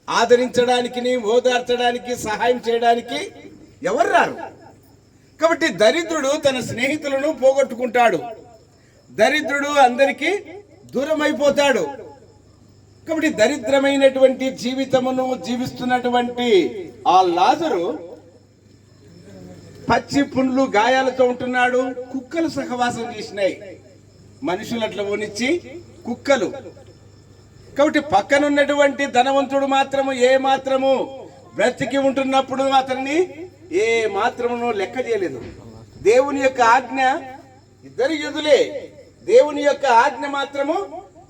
ఆదరించడానికి, ఓదార్చడానికి, సహాయం చేయడానికి ఎవరు రారు. కాబట్టి దరిద్రుడు తన స్నేహితులను పోగొట్టుకుంటాడు. దరిద్రుడు అందరికీ దూరం అయిపోతాడు. కాబట్టి దరిద్రమైనటువంటి జీవితమును జీవిస్తున్నటువంటి ఆ లాజరు పచ్చి పుండ్లు గాయాలతో ఉంటున్నాడు. కుక్కలు సహవాసం చేసినాయి. మనుషులు అట్లా పోనిచ్చి కుక్కలు. కాబట్టి పక్కనున్నటువంటి ధనవంతుడు మాత్రము ఏ మాత్రము బ్రతికి ఉంటున్నప్పుడు అతన్ని ఏ మాత్రమును లెక్క చేయలేదు. దేవుని యొక్క ఆజ్ఞ, ఇద్దరు యూదులే, దేవుని యొక్క ఆజ్ఞ మాత్రము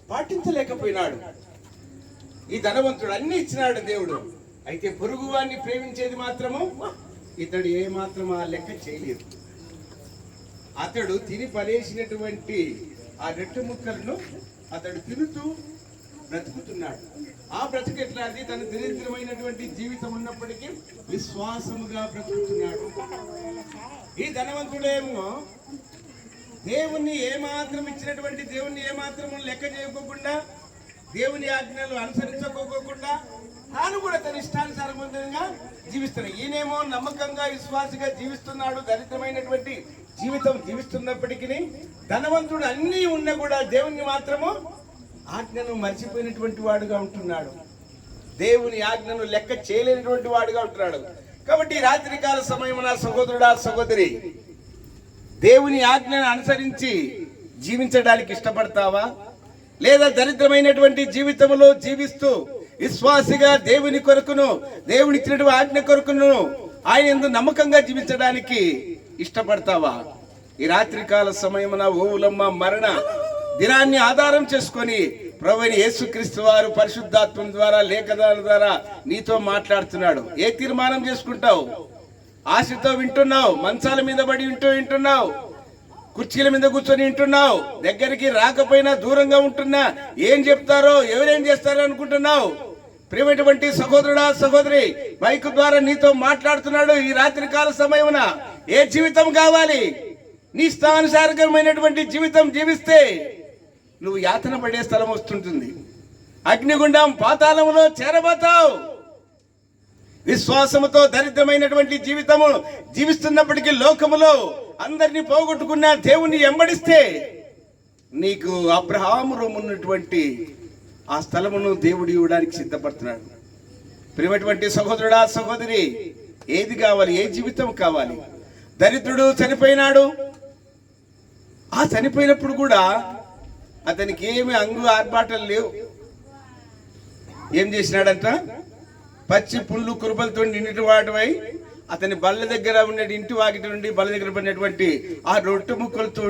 పాటించలేకపోయినాడు. ఈ ధనవంతుడు అన్ని ఇచ్చినాడు దేవుడు, అయితే పొరుగువాన్ని ప్రేమించేది మాత్రము ఇతడు ఏ మాత్రం ఆ లెక్క చేయలేదు. అతడు తిని పడేసినటువంటి ఆ రెట్టు ముక్కలను అతడు తిరుగుతూ బ్రతుకుతున్నాడు. ఆ బ్రతుకు ఎట్లాంటి తన దరిద్రమైనటువంటి జీవితం ఉన్నప్పటికీ విశ్వాసముగా బ్రతుకుతున్నాడు. ఈ ధనవంతుడేమో దేవుణ్ణి ఏమాత్రం ఇచ్చినటువంటి దేవుణ్ణి ఏమాత్రం లెక్క చేయకోకుండా, దేవుని ఆజ్ఞలు అనుసరించుకోకుండా తాను కూడా తన ఇష్టానుసారంగా జీవిస్తున్నాడు. ఈయనేమో నమ్మకంగా విశ్వాసగా జీవిస్తున్నాడు, దరిద్రమైనటువంటి జీవితం జీవిస్తున్నప్పటికీ. ధనవంతుడు అన్నీ ఉన్నా కూడా దేవుణ్ణి మాత్రము ఆజ్ఞను మర్చిపోయినటువంటి వాడుగా ఉంటున్నాడు. దేవుని ఆజ్ఞను లెక్క చేయలేనటువంటి వాడుగా ఉంటున్నాడు. కాబట్టి రాత్రికాల సమయమున సహోదరుడా, సహోదరి, దేవుని ఆజ్ఞను అనుసరించి జీవించడానికి ఇష్టపడతావా? లేదా దరిద్రమైనటువంటి జీవితంలో జీవిస్తూ విశ్వాసిగా దేవుని కొరకును, దేవుని ఇచ్చినటువంటి ఆజ్ఞ కొరకును ఆయన యందు నమ్మకంగా జీవించడానికి ఇష్టపడతావా? ఈ రాత్రికాల సమయమున ఓవులమ్మ మరణ దినాన్ని ఆధారం చేసుకొని ప్రభువైన యేసుక్రీస్తు వారు పరిశుద్ధాత్మ ద్వారా, లేఖనాల ద్వారా నీతో మాట్లాడుతున్నాడు. ఏ తీర్మానం చేసుకుంటావు? ఆశతో వింటున్నావు, మంచాల మీద పడి వింటున్నావు, కుర్చీల మీద కూర్చొని వింటున్నావు, దగ్గరికి రాకపోయినా దూరంగా ఉంటున్నా ఏం చెప్తారో, ఎవరేం చేస్తారో అనుకుంటున్నావు. ప్రియమైనటువంటి సహోదరుడా, సహోదరి, మైకు ద్వారా నీతో మాట్లాడుతున్నాడు. ఈ రాత్రికాల సమయమున ఏ జీవితం కావాలి? నీ ఇష్టానుసారమైనటువంటి జీవితం జీవిస్తే నువ్వు యాతన పడే స్థలం వస్తుంటుంది. అగ్నిగుండం, పాతాళములో చేరబోతావు. విశ్వాసముతో దరిద్రమైనటువంటి జీవితము జీవిస్తున్నప్పటికీ లోకములో అందరినీ పోగొట్టుకున్న దేవుణ్ణి వెంబడిస్తే నీకు అబ్రహాము ఉన్నటువంటి ఆ స్థలమును దేవుడు ఇవ్వడానికి సిద్ధపడుతున్నాడు. ప్రియమైనటువంటి సహోదరుడా, సహోదరి, ఏది కావాలి? ఏ జీవితం కావాలి? దరిద్రుడు చనిపోయినాడు. ఆ చనిపోయినప్పుడు కూడా అతనికి ఏమి అంగు ఆర్భాటాలు లేవు. ఏం చేసినాడంట? పచ్చి పుండ్లు కురుపలతో నిండి వాటివై అతని బల్ల దగ్గర ఉన్న ఇంటి వాకిటి నుండి బల్ల దగ్గర పడినటువంటి ఆ రొట్టె ముక్కలతో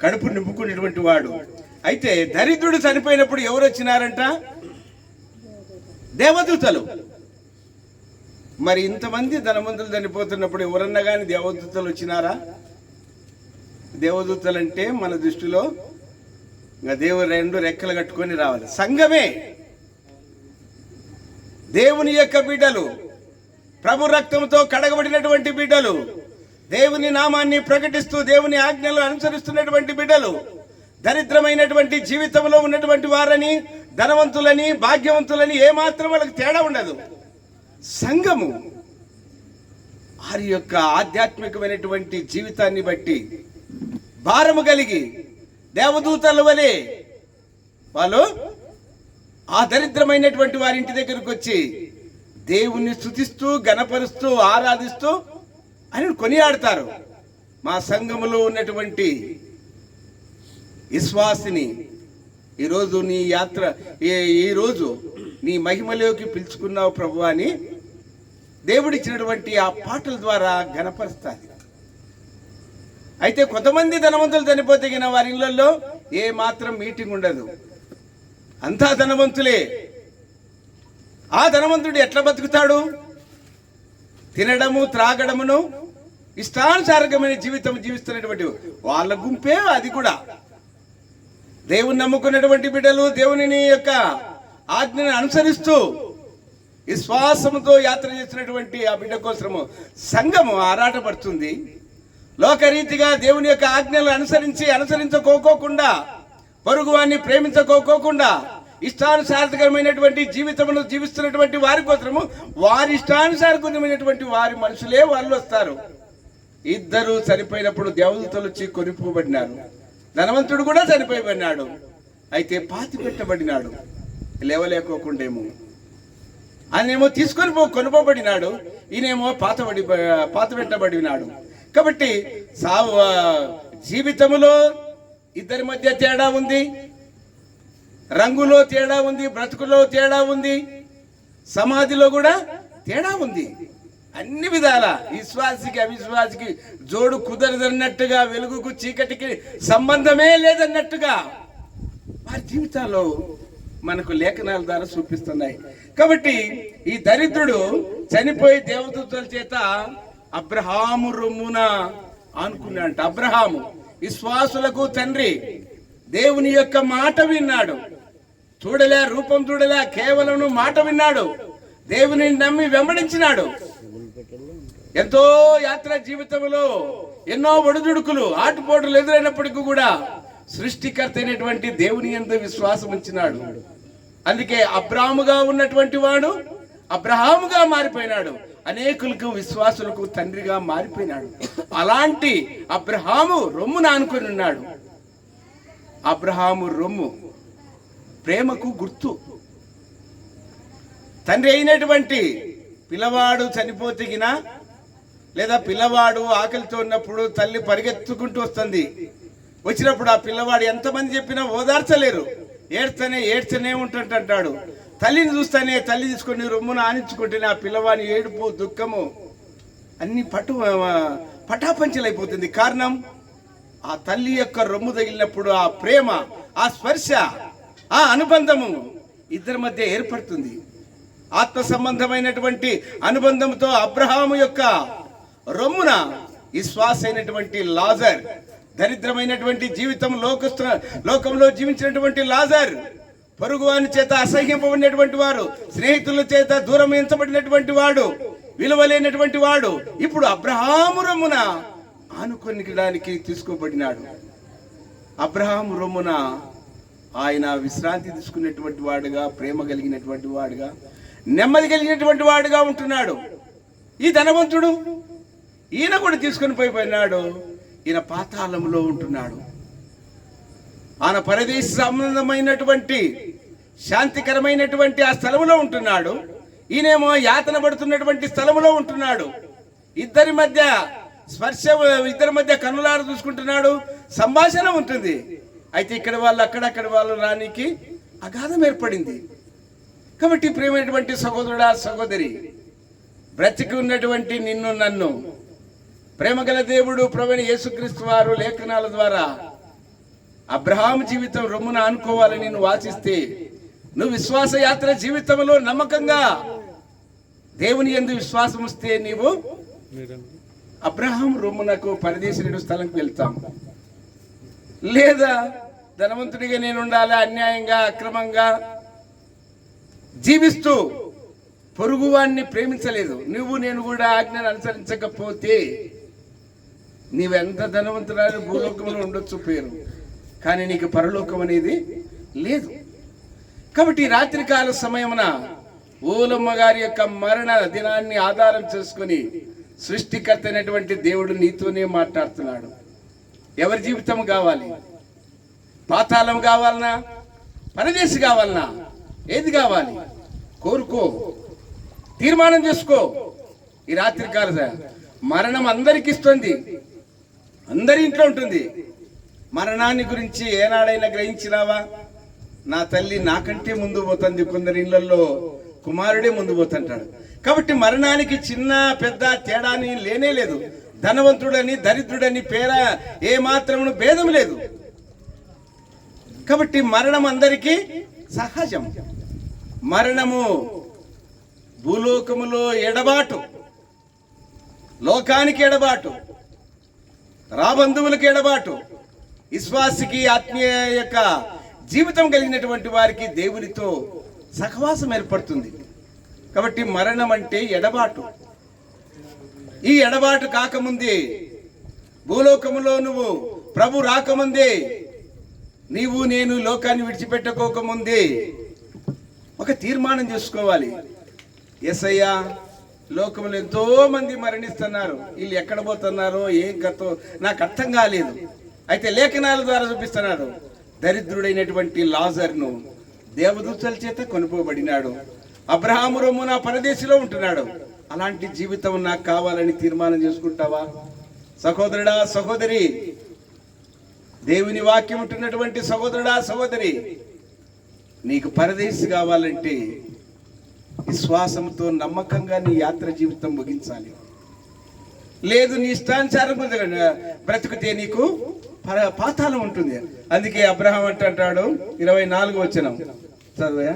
కడుపు నింపుకునేటువంటి వాడు. అయితే దరిద్రుడు చనిపోయినప్పుడు ఎవరు వచ్చినారంట? దేవదూతలు. మరి ఇంతమంది ధనవంతులు చనిపోతున్నప్పుడు ఎవరన్నా కానీ దేవదూతలు వచ్చినారా? దేవదూతలు అంటే మన దృష్టిలో దేవుడు రెండు రెక్కలు కట్టుకొని రావాలి. సంఘమే, దేవుని యొక్క బిడ్డలు, ప్రభు రక్తంతో కడగబడినటువంటి బిడ్డలు, దేవుని నామాన్ని ప్రకటిస్తూ దేవుని ఆజ్ఞలు అనుసరిస్తున్నటువంటి బిడ్డలు, దరిద్రమైనటువంటి జీవితంలో ఉన్నటువంటి వారని, ధనవంతులని, భాగ్యవంతులని ఏమాత్రం వాళ్ళకి తేడా ఉండదు. సంఘము వారి యొక్క ఆధ్యాత్మికమైనటువంటి జీవితాన్ని బట్టి భారము కలిగి దేవదూతల వలె వాళ్ళు ఆ దరిద్రమైనటువంటి వారి ఇంటి దగ్గరకు వచ్చి దేవుణ్ణి స్తుతిస్తూ, గణపరుస్తూ, ఆరాధిస్తూ ఆయన కొనియాడతారు. మా సంఘములో ఉన్నటువంటి విశ్వాసిని ఈరోజు నీ యాత్ర, ఈరోజు నీ మహిమలోకి పిలుచుకున్నావు ప్రభు అని దేవుడిచ్చినటువంటి ఆ పాటల ద్వారా గణపరుస్తారు. అయితే కొంతమంది ధనవంతులు చనిపోతే వారి ఇళ్లలో ఏ మాత్రం మీటింగ్ ఉండదు, అంతా ధనవంతులే. ఆ ధనవంతుడు ఎట్లా బతుకుతాడు? తినడము, త్రాగడమును, ఇష్టానుసారమైన జీవితం జీవిస్తున్నటువంటి వాళ్ళ గుంపే అది కూడా. దేవుని నమ్ముకున్నటువంటి బిడ్డలు దేవుని యొక్క ఆజ్ఞను అనుసరిస్తూ విశ్వాసంతో యాత్ర చేసినటువంటి ఆ బిడ్డ కోసము సంఘము ఆరాటపడుతుంది. లోకరీతిగా దేవుని యొక్క ఆజ్ఞలు అనుసరించుకోకుండా, పొరుగువాన్ని ప్రేమించుకోకుండా, ఇష్టానుసారకరమైనటువంటి జీవితమును జీవిస్తున్నటువంటి వారి కోసము వారి ఇష్టానుసారకమైనటువంటి వారి మనుషులే వాళ్ళు వస్తారు. ఇద్దరు చనిపోయినప్పుడు దేవదూతలు వచ్చి కొనిపోబడినారు. ధనవంతుడు కూడా చనిపోయినాడు, అయితే పాతి పెట్టబడినాడు లేవలేకోకుండేమో. ఆయనేమో తీసుకొని కొనుపోబడినాడు, ఈయనేమో పాత పెట్టబడినాడు. కాబట్టి జీవితములో ఇద్దరి మధ్య తేడా ఉంది, రంగులో తేడా ఉంది, బ్రతుకులో తేడా ఉంది, సమాధిలో కూడా తేడా ఉంది. అన్ని విధాల విశ్వాసికి అవిశ్వాసికి జోడు కుదరదన్నట్టుగా, వెలుగుకు చీకటికి సంబంధమే లేదన్నట్టుగా వారి జీవితాల్లో మనకు లేఖనాల ద్వారా చూపిస్తున్నాయి. కాబట్టి ఈ దరిద్రుడు చనిపోయి దేవదూతల చేత అబ్రహాము రొమ్మున అనుకున్నాడంట. అబ్రహాము విశ్వాసులకు తండ్రి, దేవుని యొక్క మాట విన్నాడు. చూడలే, రూపం చూడలే, కేవలం మాట విన్నాడు. దేవుని నమ్మి వెంబడించినాడు. ఎంతో యాత్ర జీవితంలో ఎన్నో ఒడిదుడుకులు, ఆటుపోటులు ఎదురైనప్పటికీ కూడా సృష్టికర్త అయినటువంటి దేవుని యందు విశ్వాసం ఉంచినాడు. అందుకే అబ్రాహాముగా ఉన్నటువంటి వాడు అబ్రహాముగా మారిపోయినాడు. అనేకులకు విశ్వాసులకు తండ్రిగా మారిపోయినాడు. అలాంటి అబ్రహాము రొమ్మున ఆనుకొని ఉన్నాడు. అబ్రహాము రొమ్ము ప్రేమకు గుర్తు. తండ్రి అయినటువంటి పిల్లవాడు చనిపోతగిన, లేదా పిల్లవాడు ఆకలితో ఉన్నప్పుడు తల్లి పరిగెత్తుకుంటూ వస్తుంది. వచ్చినప్పుడు ఆ పిల్లవాడు ఎంతమంది చెప్పినా ఓదార్చలేరు. ఏడ్చనే ఉంటుంటాడు. తల్లిని చూస్తానే, తల్లి తీసుకొని రొమ్మున ఆనించుకుంటేనే ఆ పిల్లవాడి ఏడుపు, దుఃఖము అన్ని పటాపంచలైపోతుంది. కారణం, ఆ తల్లి యొక్క రొమ్ము తగిలినప్పుడు ఆ ప్రేమ, ఆ స్పర్శ, ఆ అనుబంధము ఇద్దరి మధ్య ఏర్పడుతుంది. ఆత్మ సంబంధమైనటువంటి అనుబంధంతో అబ్రహాము యొక్క రొమ్మున విశ్వాస అయినటువంటి లాజర్, దరిద్రమైనటువంటి జీవితం లోకంలో జీవించినటువంటి లాజర్, పొరుగువాని చేత అసహ్యింపబడినటువంటి వారు, స్నేహితుల చేత దూరం ఎంచబడినటువంటి వాడు, విలువలేనటువంటి వాడు, ఇప్పుడు అబ్రహాము రొమ్మున ఆనుకొనడానికి తీసుకోబడినాడు. అబ్రహాము రొమ్మున ఆయన విశ్రాంతి తీసుకున్నటువంటి వాడుగా, ప్రేమ కలిగినటువంటి వాడుగా, నెమ్మది కలిగినటువంటి వాడుగా ఉంటున్నాడు. ఈ ధనవంతుడు ఈయన కూడా తీసుకొని పోయినాడు. ఈయన పాతాళంలో ఉంటున్నాడు. ఆయన పరదేశ సంబంధమైనటువంటి శాంతికరమైనటువంటి ఆ స్థలంలో ఉంటున్నాడు. ఈయనేమో యాతన పడుతున్నటువంటి స్థలంలో ఉంటున్నాడు. ఇద్దరి మధ్య స్పర్శ, ఇద్దరి మధ్య కన్నులారు చూసుకుంటున్నాడు. సంభాషణ ఉంటుంది. అయితే ఇక్కడ వాళ్ళు అక్కడ వాళ్ళు రానికి అగాధం ఏర్పడింది. కాబట్టి ప్రియమైనటువంటి సహోదరుడా, సహోదరి, బ్రతికి ఉన్నటువంటి నిన్ను నన్ను ప్రేమగల దేవుడు ప్రభువైన యేసుక్రీస్తు వారు లేఖనాల ద్వారా అబ్రహాము జీవితం రొమ్మున అనుకోవాలని నువ్వు ఆశిస్తే, నువ్వు విశ్వాస యాత్ర జీవితంలో నమ్మకంగా దేవుని యందు విశ్వాసం వస్తే నీవు అబ్రహాము రొమ్మునకు పరదేశుడు స్థలంకి వెళ్తాం. లేదా ధనవంతుడిగా నేను ఉండాలి, అన్యాయంగా అక్రమంగా జీవిస్తూ పొరుగువాన్ని ప్రేమించలేదు, నువ్వు నేను కూడా ఆజ్ఞను అనుసరించకపోతే నీవెంత ధనవంతురాలు భూలోకంలో ఉండొచ్చు పేరు, కానీ నీకు పరలోకం అనేది లేదు. కాబట్టి రాత్రికాల సమయమున ఓలమ్మ గారి యొక్క మరణ దినాన్ని ఆధారం చేసుకుని సృష్టికర్త అయినటువంటి దేవుడు నీతోనే మాట్లాడుతున్నాడు. ఎవరి జీవితం కావాలి? పాతాళం కావాలనా, పరదేశి కావాలనా? ఏది కావాలి? కోరుకో, తీర్మానం చేసుకో. ఈ రాత్రికాల మరణం అందరికి ఇస్తుంది, అందరి ఇంట్లో ఉంటుంది. మరణాన్ని గురించి ఏనాడైనా గ్రహించినావా? నా తల్లి నాకంటే ముందు పోతుంది, కొందరి ఇళ్లలో కుమారుడే ముందు పోతుంటాడు. కాబట్టి మరణానికి చిన్న పెద్ద తేడాని లేనే లేదు. ధనవంతుడని దరిద్రుడని పేర ఏ మాత్రమును భేదం లేదు. కాబట్టి మరణం అందరికీ సహజం. మరణము భూలోకములో ఎడబాటు, లోకానికి ఎడబాటు, రాబంధువులకు ఎడబాటు, విశ్వాసికి ఆత్మీయ యొక్క జీవితం కలిగినటువంటి వారికి దేవునితో సహవాసం ఏర్పడుతుంది. కాబట్టి మరణం అంటే ఎడబాటు. ఈ ఎడబాటు కాకముందే, భూలోకములో నువ్వు ప్రభు రాకముందే, నీవు నేను లోకాన్ని విడిచిపెట్టుకోకముందే ఒక తీర్మానం చేసుకోవాలి. యేసయ్యా, లోకంలో ఎంతో మంది మరణిస్తున్నారు, వీళ్ళు ఎక్కడ పోతున్నారో ఏం కథో నాకు అర్థం కాలేదు. అయితే లేఖనాల ద్వారా చూపిస్తున్నారు, దరిద్రుడైనటువంటి లాజర్ను దేవదూతల చేత కొనుక్కోబడినాడు, అబ్రహాము రొమ్మున పరదేశిలో ఉంటున్నాడు. అలాంటి జీవితం నాకు కావాలని తీర్మానం చేసుకుంటావా? సహోదరుడా, సహోదరి, దేవుని వాక్యం ఉంటున్నటువంటి సహోదరుడా, సహోదరి, నీకు పరదేశి కావాలంటే విశ్వాసంతో నమ్మకంగా నీ యాత్ర జీవితం ముగించాలి. లేదు నీ ఇష్టానుసారం బ్రతికితే నీకు పాతాళం ఉంటుంది. అందుకే అబ్రహాం అంటాడు 24 వచనం చదువా,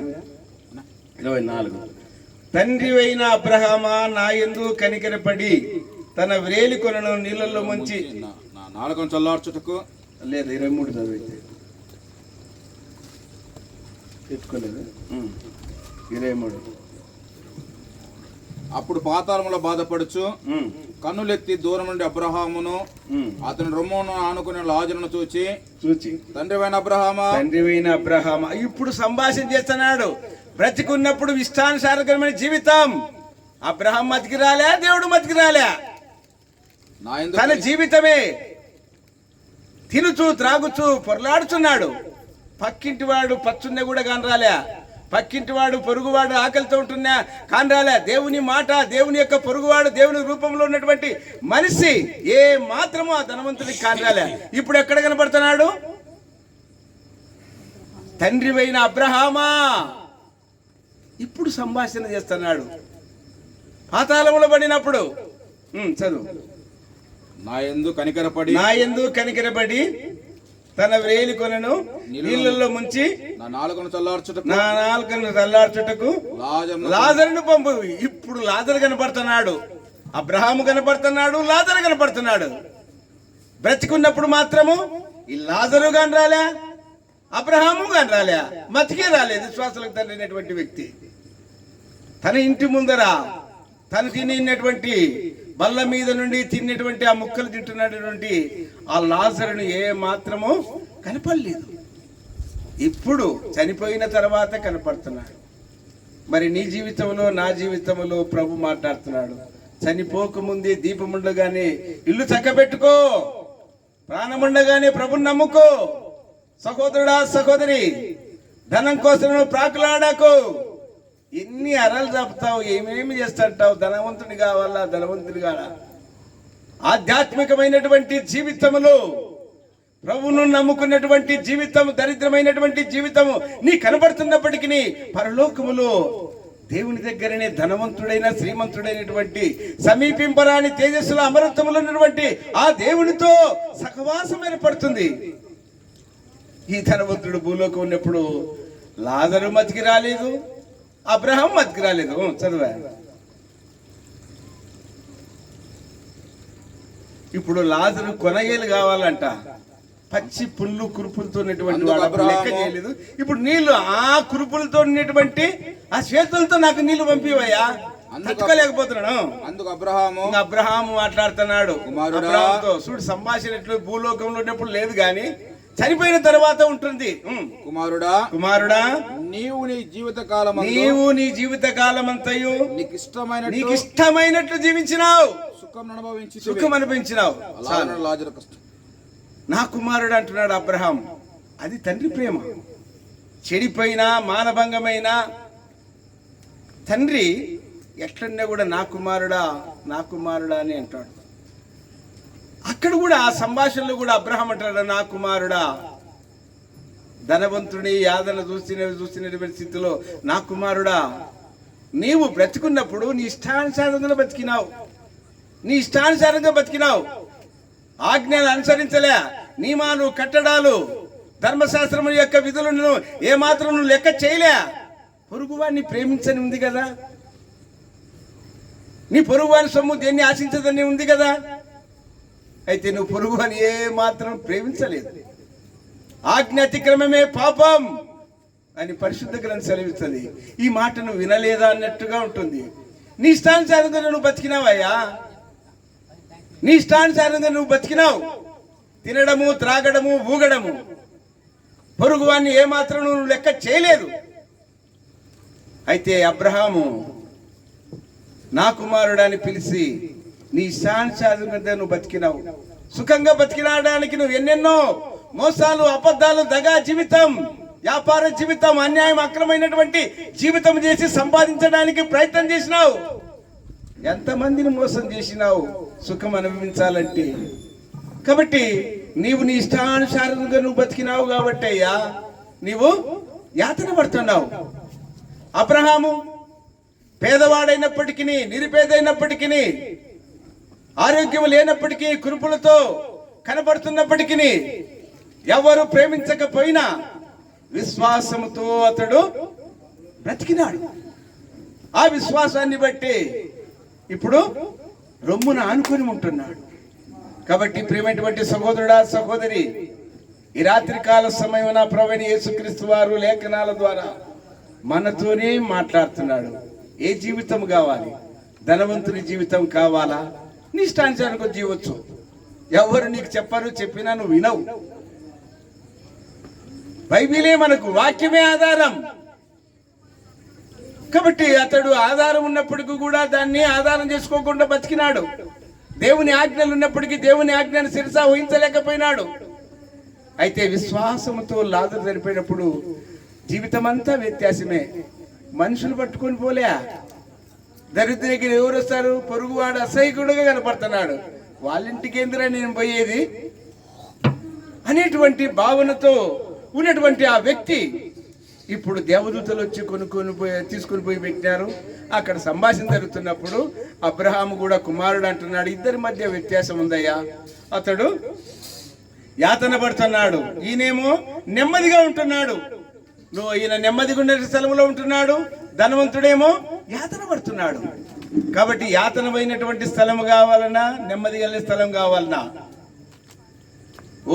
24, తండ్రి అయిన అబ్రహామా, నా యందు కనికరపడి తన వ్రేలి కొనను నీళ్ళల్లో ముంచి నాలుకను చల్లార్చుటకు. లేదు 23 చదివితే పెట్టుకోలేదు. 23, అప్పుడు పాతాళములో బాధపడుచు కన్నులెత్తి దూరం నుండి అబ్రహామును అతని రొమ్మును ఆనుకుని లాజరును చూచి తండ్రివైన అబ్రహామా, తండ్రివైన అబ్రహామా. ఇప్పుడు సంభాషణ చేస్తున్నాడు. బ్రతికున్నప్పుడు ఇష్టానుసారమైన జీవితం. అబ్రహాం మతికి రాలే, దేవుడు మతికి రాలే. తన జీవితమే తినుచు త్రాగుచు పొరలాడుచున్నాడు. పక్కింటి వాడు పచ్చున్న కూడా కానరాలే, పక్కింటి వాడు పొరుగువాడు ఆకలితో ఉంటున్నా కానరాలే. దేవుని మాట, దేవుని యొక్క పొరుగువాడు, దేవుని రూపంలో ఉన్నటువంటి మనిషి ఏ మాత్రమో ఆ ధనవంతుడికి కానరాలే. ఇప్పుడు ఎక్కడ కనపడుతున్నాడు? తండ్రివైన అబ్రహామా. ఇప్పుడు సంభాషణ చేస్తున్నాడు. పాతాళంలో పడినప్పుడు చదువు, నా యందు కనికరపడి తన వ్రేలి కొనను నీళ్ళల్లో ముంచి నా నాలుకను చల్లార్చుటకు లాజరును పంపు. ఇప్పుడు లాజరు కనపడుతున్నాడు, అబ్రహాము కనపడుతున్నాడు, లాజరు కనపడుతున్నాడు. బ్రతికున్నప్పుడు మాత్రము ఈ లాజరు గాని రాలే, అబ్రహాము గాని రాలే, మతికే రాలేదు. విశ్వాసులకు తండ్రినటువంటి వ్యక్తి తన ఇంటి ముందర తను తినేటువంటి బల్ల మీద నుండి తిన్నటువంటి ఆ ముక్కలు తింటున్నటువంటి ఆ లాజరును ఏ మాత్రమో కనపడలేదు. ఇప్పుడు చనిపోయిన తర్వాత కనపడుతున్నాడు. మరి నీ జీవితంలో, నా జీవితంలో ప్రభు మాట్లాడుతున్నాడు. చనిపోకముందే దీపముండగానే ఇల్లు చక్కబెట్టుకో, ప్రాణముండగానే ప్రభుని నమ్ముకో. సహోదరుడా, సహోదరి, ధనం కోసం ప్రాకులాడకు. ఎన్ని అరలు చెప్తావు, ఏమేమి చేస్తుంటావు? ధనవంతుని కావాలా, ధనవంతుని కావాలా? ఆధ్యాత్మికమైనటువంటి జీవితములో ప్రభువును నమ్ముకున్నటువంటి జీవితం, దరిద్రమైనటువంటి జీవితము నీ కనబడుతున్నప్పటికీ పరలోకములో దేవుని దగ్గరనే ధనవంతుడైన, శ్రీమంతుడైనటువంటి, సమీపింపరాని తేజస్సుల అమరత్వములు ఉన్నటువంటి ఆ దేవునితో సహవాసం ఏర్పడుతుంది. ఈ ధనవంతుడు భూలోకం ఉన్నప్పుడు లాజరు మతికి రాలేదు, అబ్రహాం మతికి రాలేదు. చదువా. ఇప్పుడు లాజరు కొనగేలు కావాలంట. పచ్చి పుల్లు కురుపులతో ఉన్నటువంటి వాడు లెక్క చేయలేదు. ఇప్పుడు నీళ్లు ఆ కురుపులతో ఉన్నటువంటి ఆ చేతులతో నాకు నీళ్లు పంపివయ్యా, తట్టుకోలేకపోతున్నాను. అందుకు అబ్రహాము మాట్లాడుతున్నాడు అబ్రహాముతో. చూడు సంభాషణ ఎట్లు భూలోకంలో ఉన్నప్పుడు లేదు గాని చనిపోయిన తర్వాత ఉంటుంది. కుమారుడా, నీవు నీ జీవిత కాలం అంతయు నీకు ఇష్టమైనట్లు జీవించినావు, సుఖం అనుభవించినావు. నా కుమారుడు అంటున్నాడు అబ్రహాం. అది తండ్రి ప్రేమ. చెడిపోయిన, మానభంగమైన తండ్రి ఎట్లన్నా కూడా నా కుమారుడా, నా కుమారుడా అని అంటాడు. అక్కడ కూడా ఆ సంభాషణలో కూడా అబ్రహాం అంటాడు, నా కుమారుడా. ధనవంతుని యాదన చూసినటువంటి స్థితిలో నా కుమారుడా, నీవు బ్రతికున్నప్పుడు నీ ఇష్టానుసారంగా బతికినావు, ఆజ్ఞలు అనుసరించలే, నియమాలు, కట్టడాలు, ధర్మశాస్త్రం యొక్క విధులను ఏమాత్రం నువ్వు లెక్క చేయలే. పొరుగువాడిని ప్రేమించని ఉంది కదా, నీ పొరుగువాని సొమ్ము దేన్ని ఆశించదని ఉంది కదా. అయితే నువ్వు పొరుగువాని ఏ మాత్రం ప్రేమించలేదు. ఆజ్ఞ అతిక్రమమే పాపం. అని పరిశుద్ధ గ్రంథం సెలవిస్తుంది. ఈ మాటను వినలేదా అన్నట్టుగా ఉంటుంది. నీ ఇష్టానుసారంగా నువ్వు బతికినావయ్యా, నీ ఇష్టానుసారంగా నువ్వు బతికినావు. తినడము, త్రాగడము, ఊగడము, పొరుగు వాడిని ఏమాత్రం నువ్వు లెక్క చేయలేదు. అయితే అబ్రహాము నా కుమారుడాన్ని పిలిచి నీ ఇష్టానుసారంగా నువ్వు బతికినావు. సుఖంగా బతికినాడానికి నువ్వు ఎన్నెన్నో మోసాలు, అబద్ధాలు, దగా జీవితం, వ్యాపార జీవితం, అన్యాయం, అక్రమైనటువంటి జీవితం చేసి సంపాదించడానికి ప్రయత్నం చేసినావు. ఎంతమందిని మోసం చేసినావు సుఖం అనుభవించాలంటే. కాబట్టి నీవు నీ ఇష్టానుసారంగా నువ్వు బతికినావు కాబట్టి అయ్యా నీవు యాతన పడుతున్నావు. అబ్రహాము పేదవాడైనప్పటికీ, నిరుపేదైనప్పటికీ, ఆరోగ్యం లేనప్పటికీ, కురుపులతో కనబడుతున్నప్పటికీ, ఎవరు ప్రేమించకపోయినా విశ్వాసముతో అతడు బ్రతికినాడు. ఆ విశ్వాసాన్ని బట్టి ఇప్పుడు రొమ్మున ఆనుకొని ఉంటున్నాడు. కాబట్టి ప్రియమైనటువంటి సహోదరుడా, సహోదరి, ఈ రాత్రి కాల సమయమున ప్రభువైన యేసుక్రీస్తు వారు లేఖనాల ద్వారా మనతోనే మాట్లాడుతున్నాడు. ఏ జీవితం కావాలి? ధనవంతుని జీవితం కావాలా? నీ ఇష్టానుసారంగా జీవచ్చు. ఎవరు నీకు చెప్పరు, చెప్పినా నువ్వు వినవు. బైబిలే మనకు, వాక్యమే ఆధారం. కాబట్టి అతడు ఆధారం ఉన్నప్పటికీ కూడా దాన్ని ఆధారం చేసుకోకుండా బతికినాడు. దేవుని ఆజ్ఞలు ఉన్నప్పటికీ దేవుని ఆజ్ఞను శిరసా వహించలేకపోయినాడు. అయితే విశ్వాసముతో లాజరు చనిపోయినప్పుడు జీవితం అంతా వ్యత్యాసమే. మనుషులు పట్టుకొని పోలే. దరిద్రునికి ఎవరు వస్తారు? పొరుగువాడు అసహ్యకుడుగా కనపడుతున్నాడు. వాళ్ళింటికి ఎందురా నేను పోయేది అనేటువంటి భావనతో ఉన్నటువంటి ఆ వ్యక్తి ఇప్పుడు దేవదూతలు వచ్చి తీసుకొని పోయి పెట్టినారు. అక్కడ సంభాషణ జరుగుతున్నప్పుడు అబ్రహాము కూడా కుమారుడు అంటున్నాడు. ఇద్దరి మధ్య వ్యత్యాసం ఉందయ్యా. అతడు యాతన పడుతున్నాడు, ఈయనేమో నెమ్మదిగా ఉంటున్నాడు. ఈయన నెమ్మదిగా ఉండే స్థలంలో ఉంటున్నాడు, ధనవంతుడేమో యాతన పడుతున్నాడు. కాబట్టి యాతనమైనటువంటి స్థలం కావాలన్నా, నెమ్మది కలిగే స్థలం కావాలన్నా,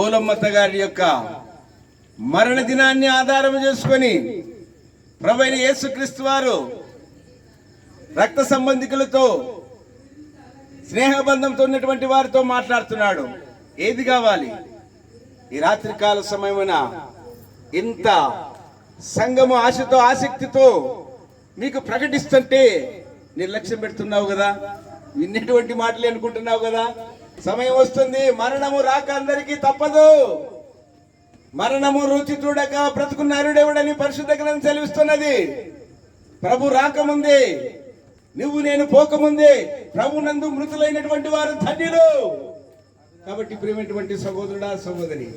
ఓలమ్మత్త గారి యొక్క మరణ దినాన్ని ఆధారం చేసుకొని ప్రభువైన యేసుక్రీస్తు వారు రక్త సంబంధికులతో, స్నేహబంధంతో ఉన్నటువంటి వారితో మాట్లాడుతున్నాడు. ఏది కావాలి? ఈ రాత్రికాల సమయమున ఇంత సంఘము ఆశతో, ఆసక్తితో మీకు ప్రకటిస్తుంటే నిర్లక్ష్యం పెడుతున్నావు కదా, విన్నటువంటి మాటలు అనుకుంటున్నావు కదా. సమయం వస్తుంది, మరణము రాక అందరికీ తప్పదు. మరణము రుచి చూడక బ్రతుకున్నారుడెవడని పరిశుద్ధ గ్రంథం సెలవిస్తున్నది. ప్రభు రాకముందే, నువ్వు నేను పోకముందే ప్రభు నందు మృతులైనటువంటి వారు ధన్యులు. కాబట్టి ప్రియమైనటువంటి సహోదరుడా, సహోదరి,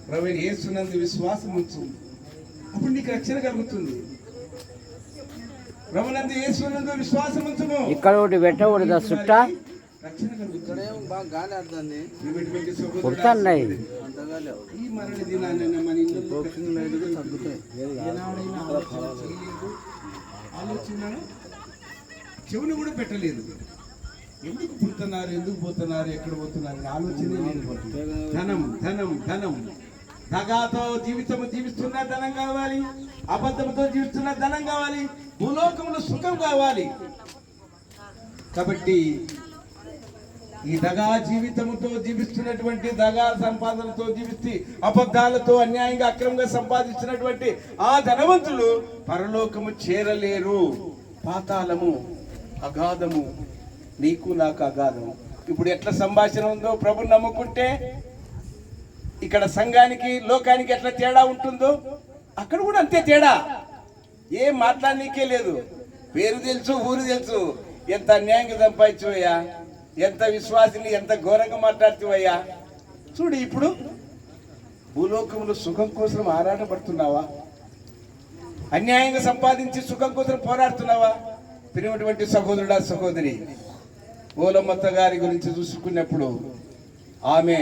ప్రభు యేసునందు విశ్వాసం ఉంచు, అప్పుడు నీకు రక్షణ కలుగుతుంది. ప్రభునందు యేసునందు విశ్వాసం ఉంచుము. ఇక్కడ ఒకటి పెట్టకూడదా చుట్ట? రక్షణ కలుగుతుంది. బాగా గాలి ఆడుతుంది. ప్రియమైనటువంటి సహోదరుడా, కుడుతున్నాయి. ఈ మరణ దినాన్ని మన ఇల్లు తగ్గుతాయి. ఆలోచన చెవులు కూడా పెట్టలేదు. ఎందుకు పుడుతున్నారు, ఎందుకు పోతున్నారు, ఎక్కడ పోతున్నారు ఆలోచనే లేదు. ధనం ధనం ధనం, దగాతో జీవితము జీవిస్తున్న ధనం కావాలి, అబద్ధంతో జీవిస్తున్న ధనం కావాలి, భూలోకంలో సుఖం కావాలి. కాబట్టి ఈ దగా జీవితముతో జీవిస్తున్నటువంటి, దగా సంపాదనతో జీవిస్తూ అబద్ధాలతో అన్యాయంగా అక్రమంగా సంపాదించినటువంటి ఆ ధనవంతులు పరలోకము చేరలేరు. పాతాళము, అగాధము, నీకు నాకు అగాధము. ఇప్పుడు ఎట్లా సంభాషణ ఉందో ప్రభుని నమ్ముకుంటే, ఇక్కడ సంఘానికి లోకానికి ఎట్లా తేడా ఉంటుందో అక్కడ కూడా అంతే తేడా. ఏం మాట్లాడనీకే లేదు. పేరు తెలుసు, ఊరు తెలుసు. ఎంత అన్యాయంగా సంపాదించువయ్యా, ఎంత విశ్వాసిని ఎంత ఘోరంగా మాట్లాడుతావయ్యా. చూడు, ఇప్పుడు భూలోకంలో సుఖం కోసం ఆరాటపడుతున్నావా? అన్యాయంగా సంపాదించి సుఖం కోసం పోరాడుతున్నావా? ప్రియమైనటువంటి సహోదరుడా, సహోదరి, ఓలమ్మత్త గారి గురించి చూసుకున్నప్పుడు ఆమె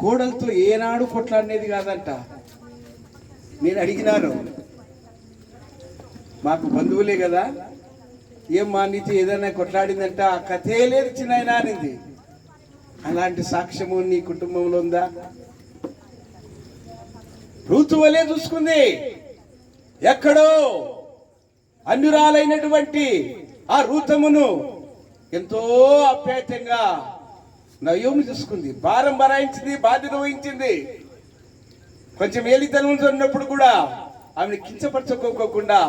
కోడలతో ఏనాడు కొట్లాడినది కాదంట. నేను అడిగినాను, మాకు బంధువులే కదా, ఏం మా నీతో ఏదైనా కొట్లాడిందంట? ఆ కథే లేదు చిన్నాయన అనింది. అలాంటి సాక్ష్యము నీ కుటుంబంలో ఉందా? రూతు వలె చూసుకుంది. ఎక్కడో అన్యురాలైనటువంటి ఆ రూతమును ఎంతో ఆప్యాయతంగా నయోమి చూసుకుంది. భారం భరాయించింది, బాధ్యత వహించింది. కొంచెం ఏలితనంతో ఉన్నప్పుడు కూడా ఆమెను కించపరచుకోకుండా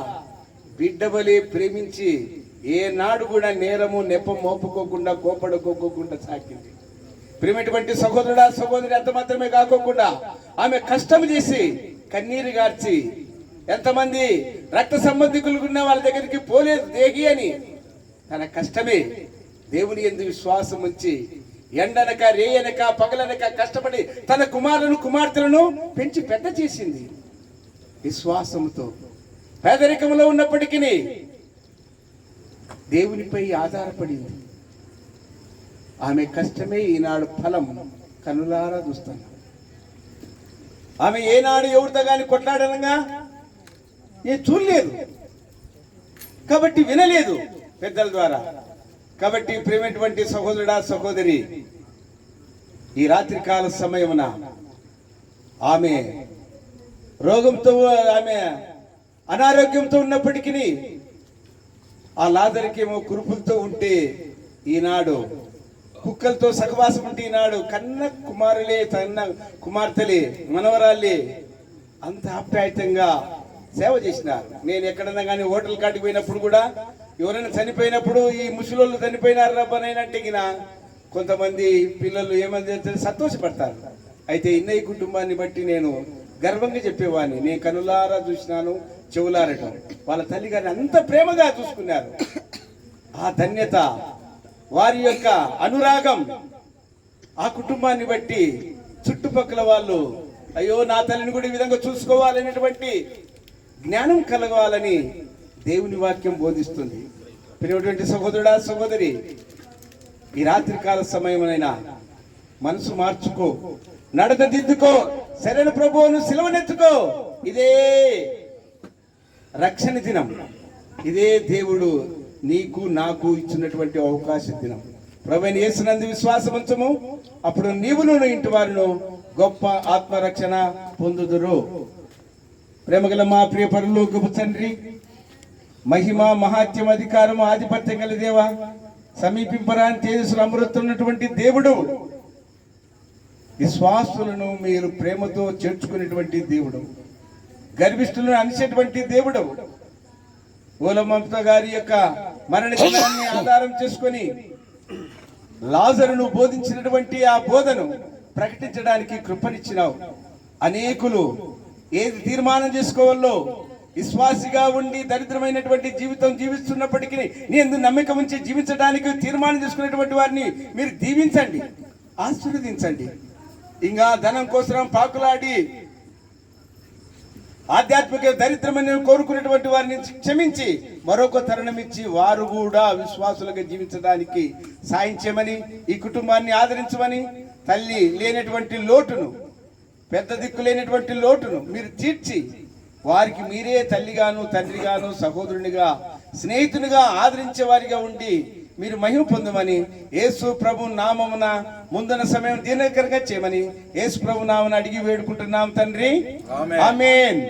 బిడ్డ వలె ప్రేమించి ఏనాడు కూడా నేరము నెపం మోపుకోకుండా కోపడుకోకుండా సాకింది. ప్రేమటువంటి సహోదరుడా సహోదరి అంత మాత్రమే కాకోకుండా ఆమె కష్టం చేసి కన్నీరు గార్చి, ఎంతమంది రక్త సంబంధికులు ఉన్న వాళ్ళ దగ్గరికి పోలేదు దేహి అని తన కష్టమే దేవుని యందు విశ్వాసం ఉంచి ఎండనక రేయనక పగలనక కష్టపడి తన కుమారులను కుమార్తెలను పెంచి పెద్ద చేసింది. విశ్వాసంతో పేదరికంలో ఉన్నప్పటికీ దేవునిపై ఆధారపడింది. ఆమె కష్టమే ఈనాడు ఫలం కనులారా చూస్తాను. ఆమె ఏనాడు ఎవరితో కానీ కొట్లాడనగా చూడలేదు, కాబట్టి వినలేదు పెద్దల ద్వారా. కాబట్టి ప్రేమటువంటి సహోదరుడా సహోదరి, ఈ రాత్రి కాల సమయమున ఆమె రోగంతో ఆమె అనారోగ్యంతో ఉన్నప్పటికీ ఆ లాజరుకేమో కురుపులతో ఉంటే ఈనాడు కుక్కలతో సహవాసం ఉంటే ఈనాడు కన్న కుమారులే తన కుమార్తెలే మనవరాళ్ళే అంత ఆప్యాయతంగా సేవ చేసినారు. నేను ఎక్కడన్నా కానీ హోటల్ కాటికి పోయినప్పుడు కూడా ఎవరైనా చనిపోయినప్పుడు ఈ ముసలోళ్ళు చనిపోయినారు రబ్బనైనట్టు కొంతమంది పిల్లలు ఏమంది సంతోషపడతారు. అయితే ఇన్నయ్య కుటుంబాన్ని బట్టి నేను గర్వంగా చెప్పేవాడిని. నేను కనులారా చూసినాను, చెవులారటం. వాళ్ళ తల్లిగారిని అంత ప్రేమగా చూసుకున్నారు. ఆ ధన్యత, వారి యొక్క అనురాగం ఆ కుటుంబాన్ని బట్టి చుట్టుపక్కల వాళ్ళు అయ్యో నా తల్లిని కూడా ఈ విధంగా చూసుకోవాలనేటువంటి జ్ఞానం కలగాలని దేవుని వాక్యం బోధిస్తుంది. ప్రియమైనటువంటి సహోదరుడా సహోదరి, ఈ రాత్రి కాల సమయమైనా మనసు మార్చుకో, నడత దిద్దుకో, సరైన ప్రభువును సిలువనెత్తుకో. ఇదే రక్షణ దినం, ఇదే దేవుడు నీకు నాకు ఇచ్చినటువంటి అవకాశ దినం. ప్రభువైన యేసునందు విశ్వాసం ఉంచము, అప్పుడు నీవును ఇంటి వారిను గొప్ప ఆత్మరక్షణ పొందుదురు. ప్రేమగల మా ప్రియ పరలోకపు తండ్రి, మహిమ మహాత్యం అధికారం ఆధిపత్యం గల దేవ, సమీపింపరాని తేజస్సులు అమరుతున్నటువంటి దేవుడు, విశ్వాసులను మీరు ప్రేమతో చేర్చుకునేటువంటి దేవుడు, గర్విష్ఠులను అనిచేటువంటి దేవుడు. ఓలమంత గారి యొక్క మరణ దినాన్ని ఆధారం చేసుకొని లాజరును బోధించినటువంటి ఆ బోధను ప్రకటించడానికి కృపనిచ్చినావు. అనేకులు ఏది తీర్మానం చేసుకోవాలో విశ్వాసిగా ఉండి దరిద్రమైనటువంటి జీవితం జీవిస్తున్నప్పటికీ నీ యందు నమ్మకం ఉంచి జీవించడానికి తీర్మానం చేసుకునేటువంటి వారిని మీరు దీవించండి, ఆశీర్వదించండి. ఇంకా ధనం కోసం పాకులాడి ఆధ్యాత్మిక దరిద్రమని కోరుకునేటువంటి వారిని క్షమించి మరొక తరుణం ఇచ్చి వారు కూడా విశ్వాసులుగా జీవించడానికి సాయం చేయమని, ఈ కుటుంబాన్ని ఆదరించమని, తల్లి లేనటువంటి లోటును, పెద్ద దిక్కు లేనటువంటి లోటును మీరు తీర్చి వారికి మీరే తల్లిగాను తండ్రిగాను సహోదరునిగా స్నేహితునిగా ఆదరించే వారిగా ఉండి మీరు మహిమ పొందమని యేసు ప్రభు నామమున ముందున్న సమయం దీనకరంగా చేయమని యేసు ప్రభు నామమున అడిగి వేడుకుంటున్నాం తండ్రి. ఆమేన్.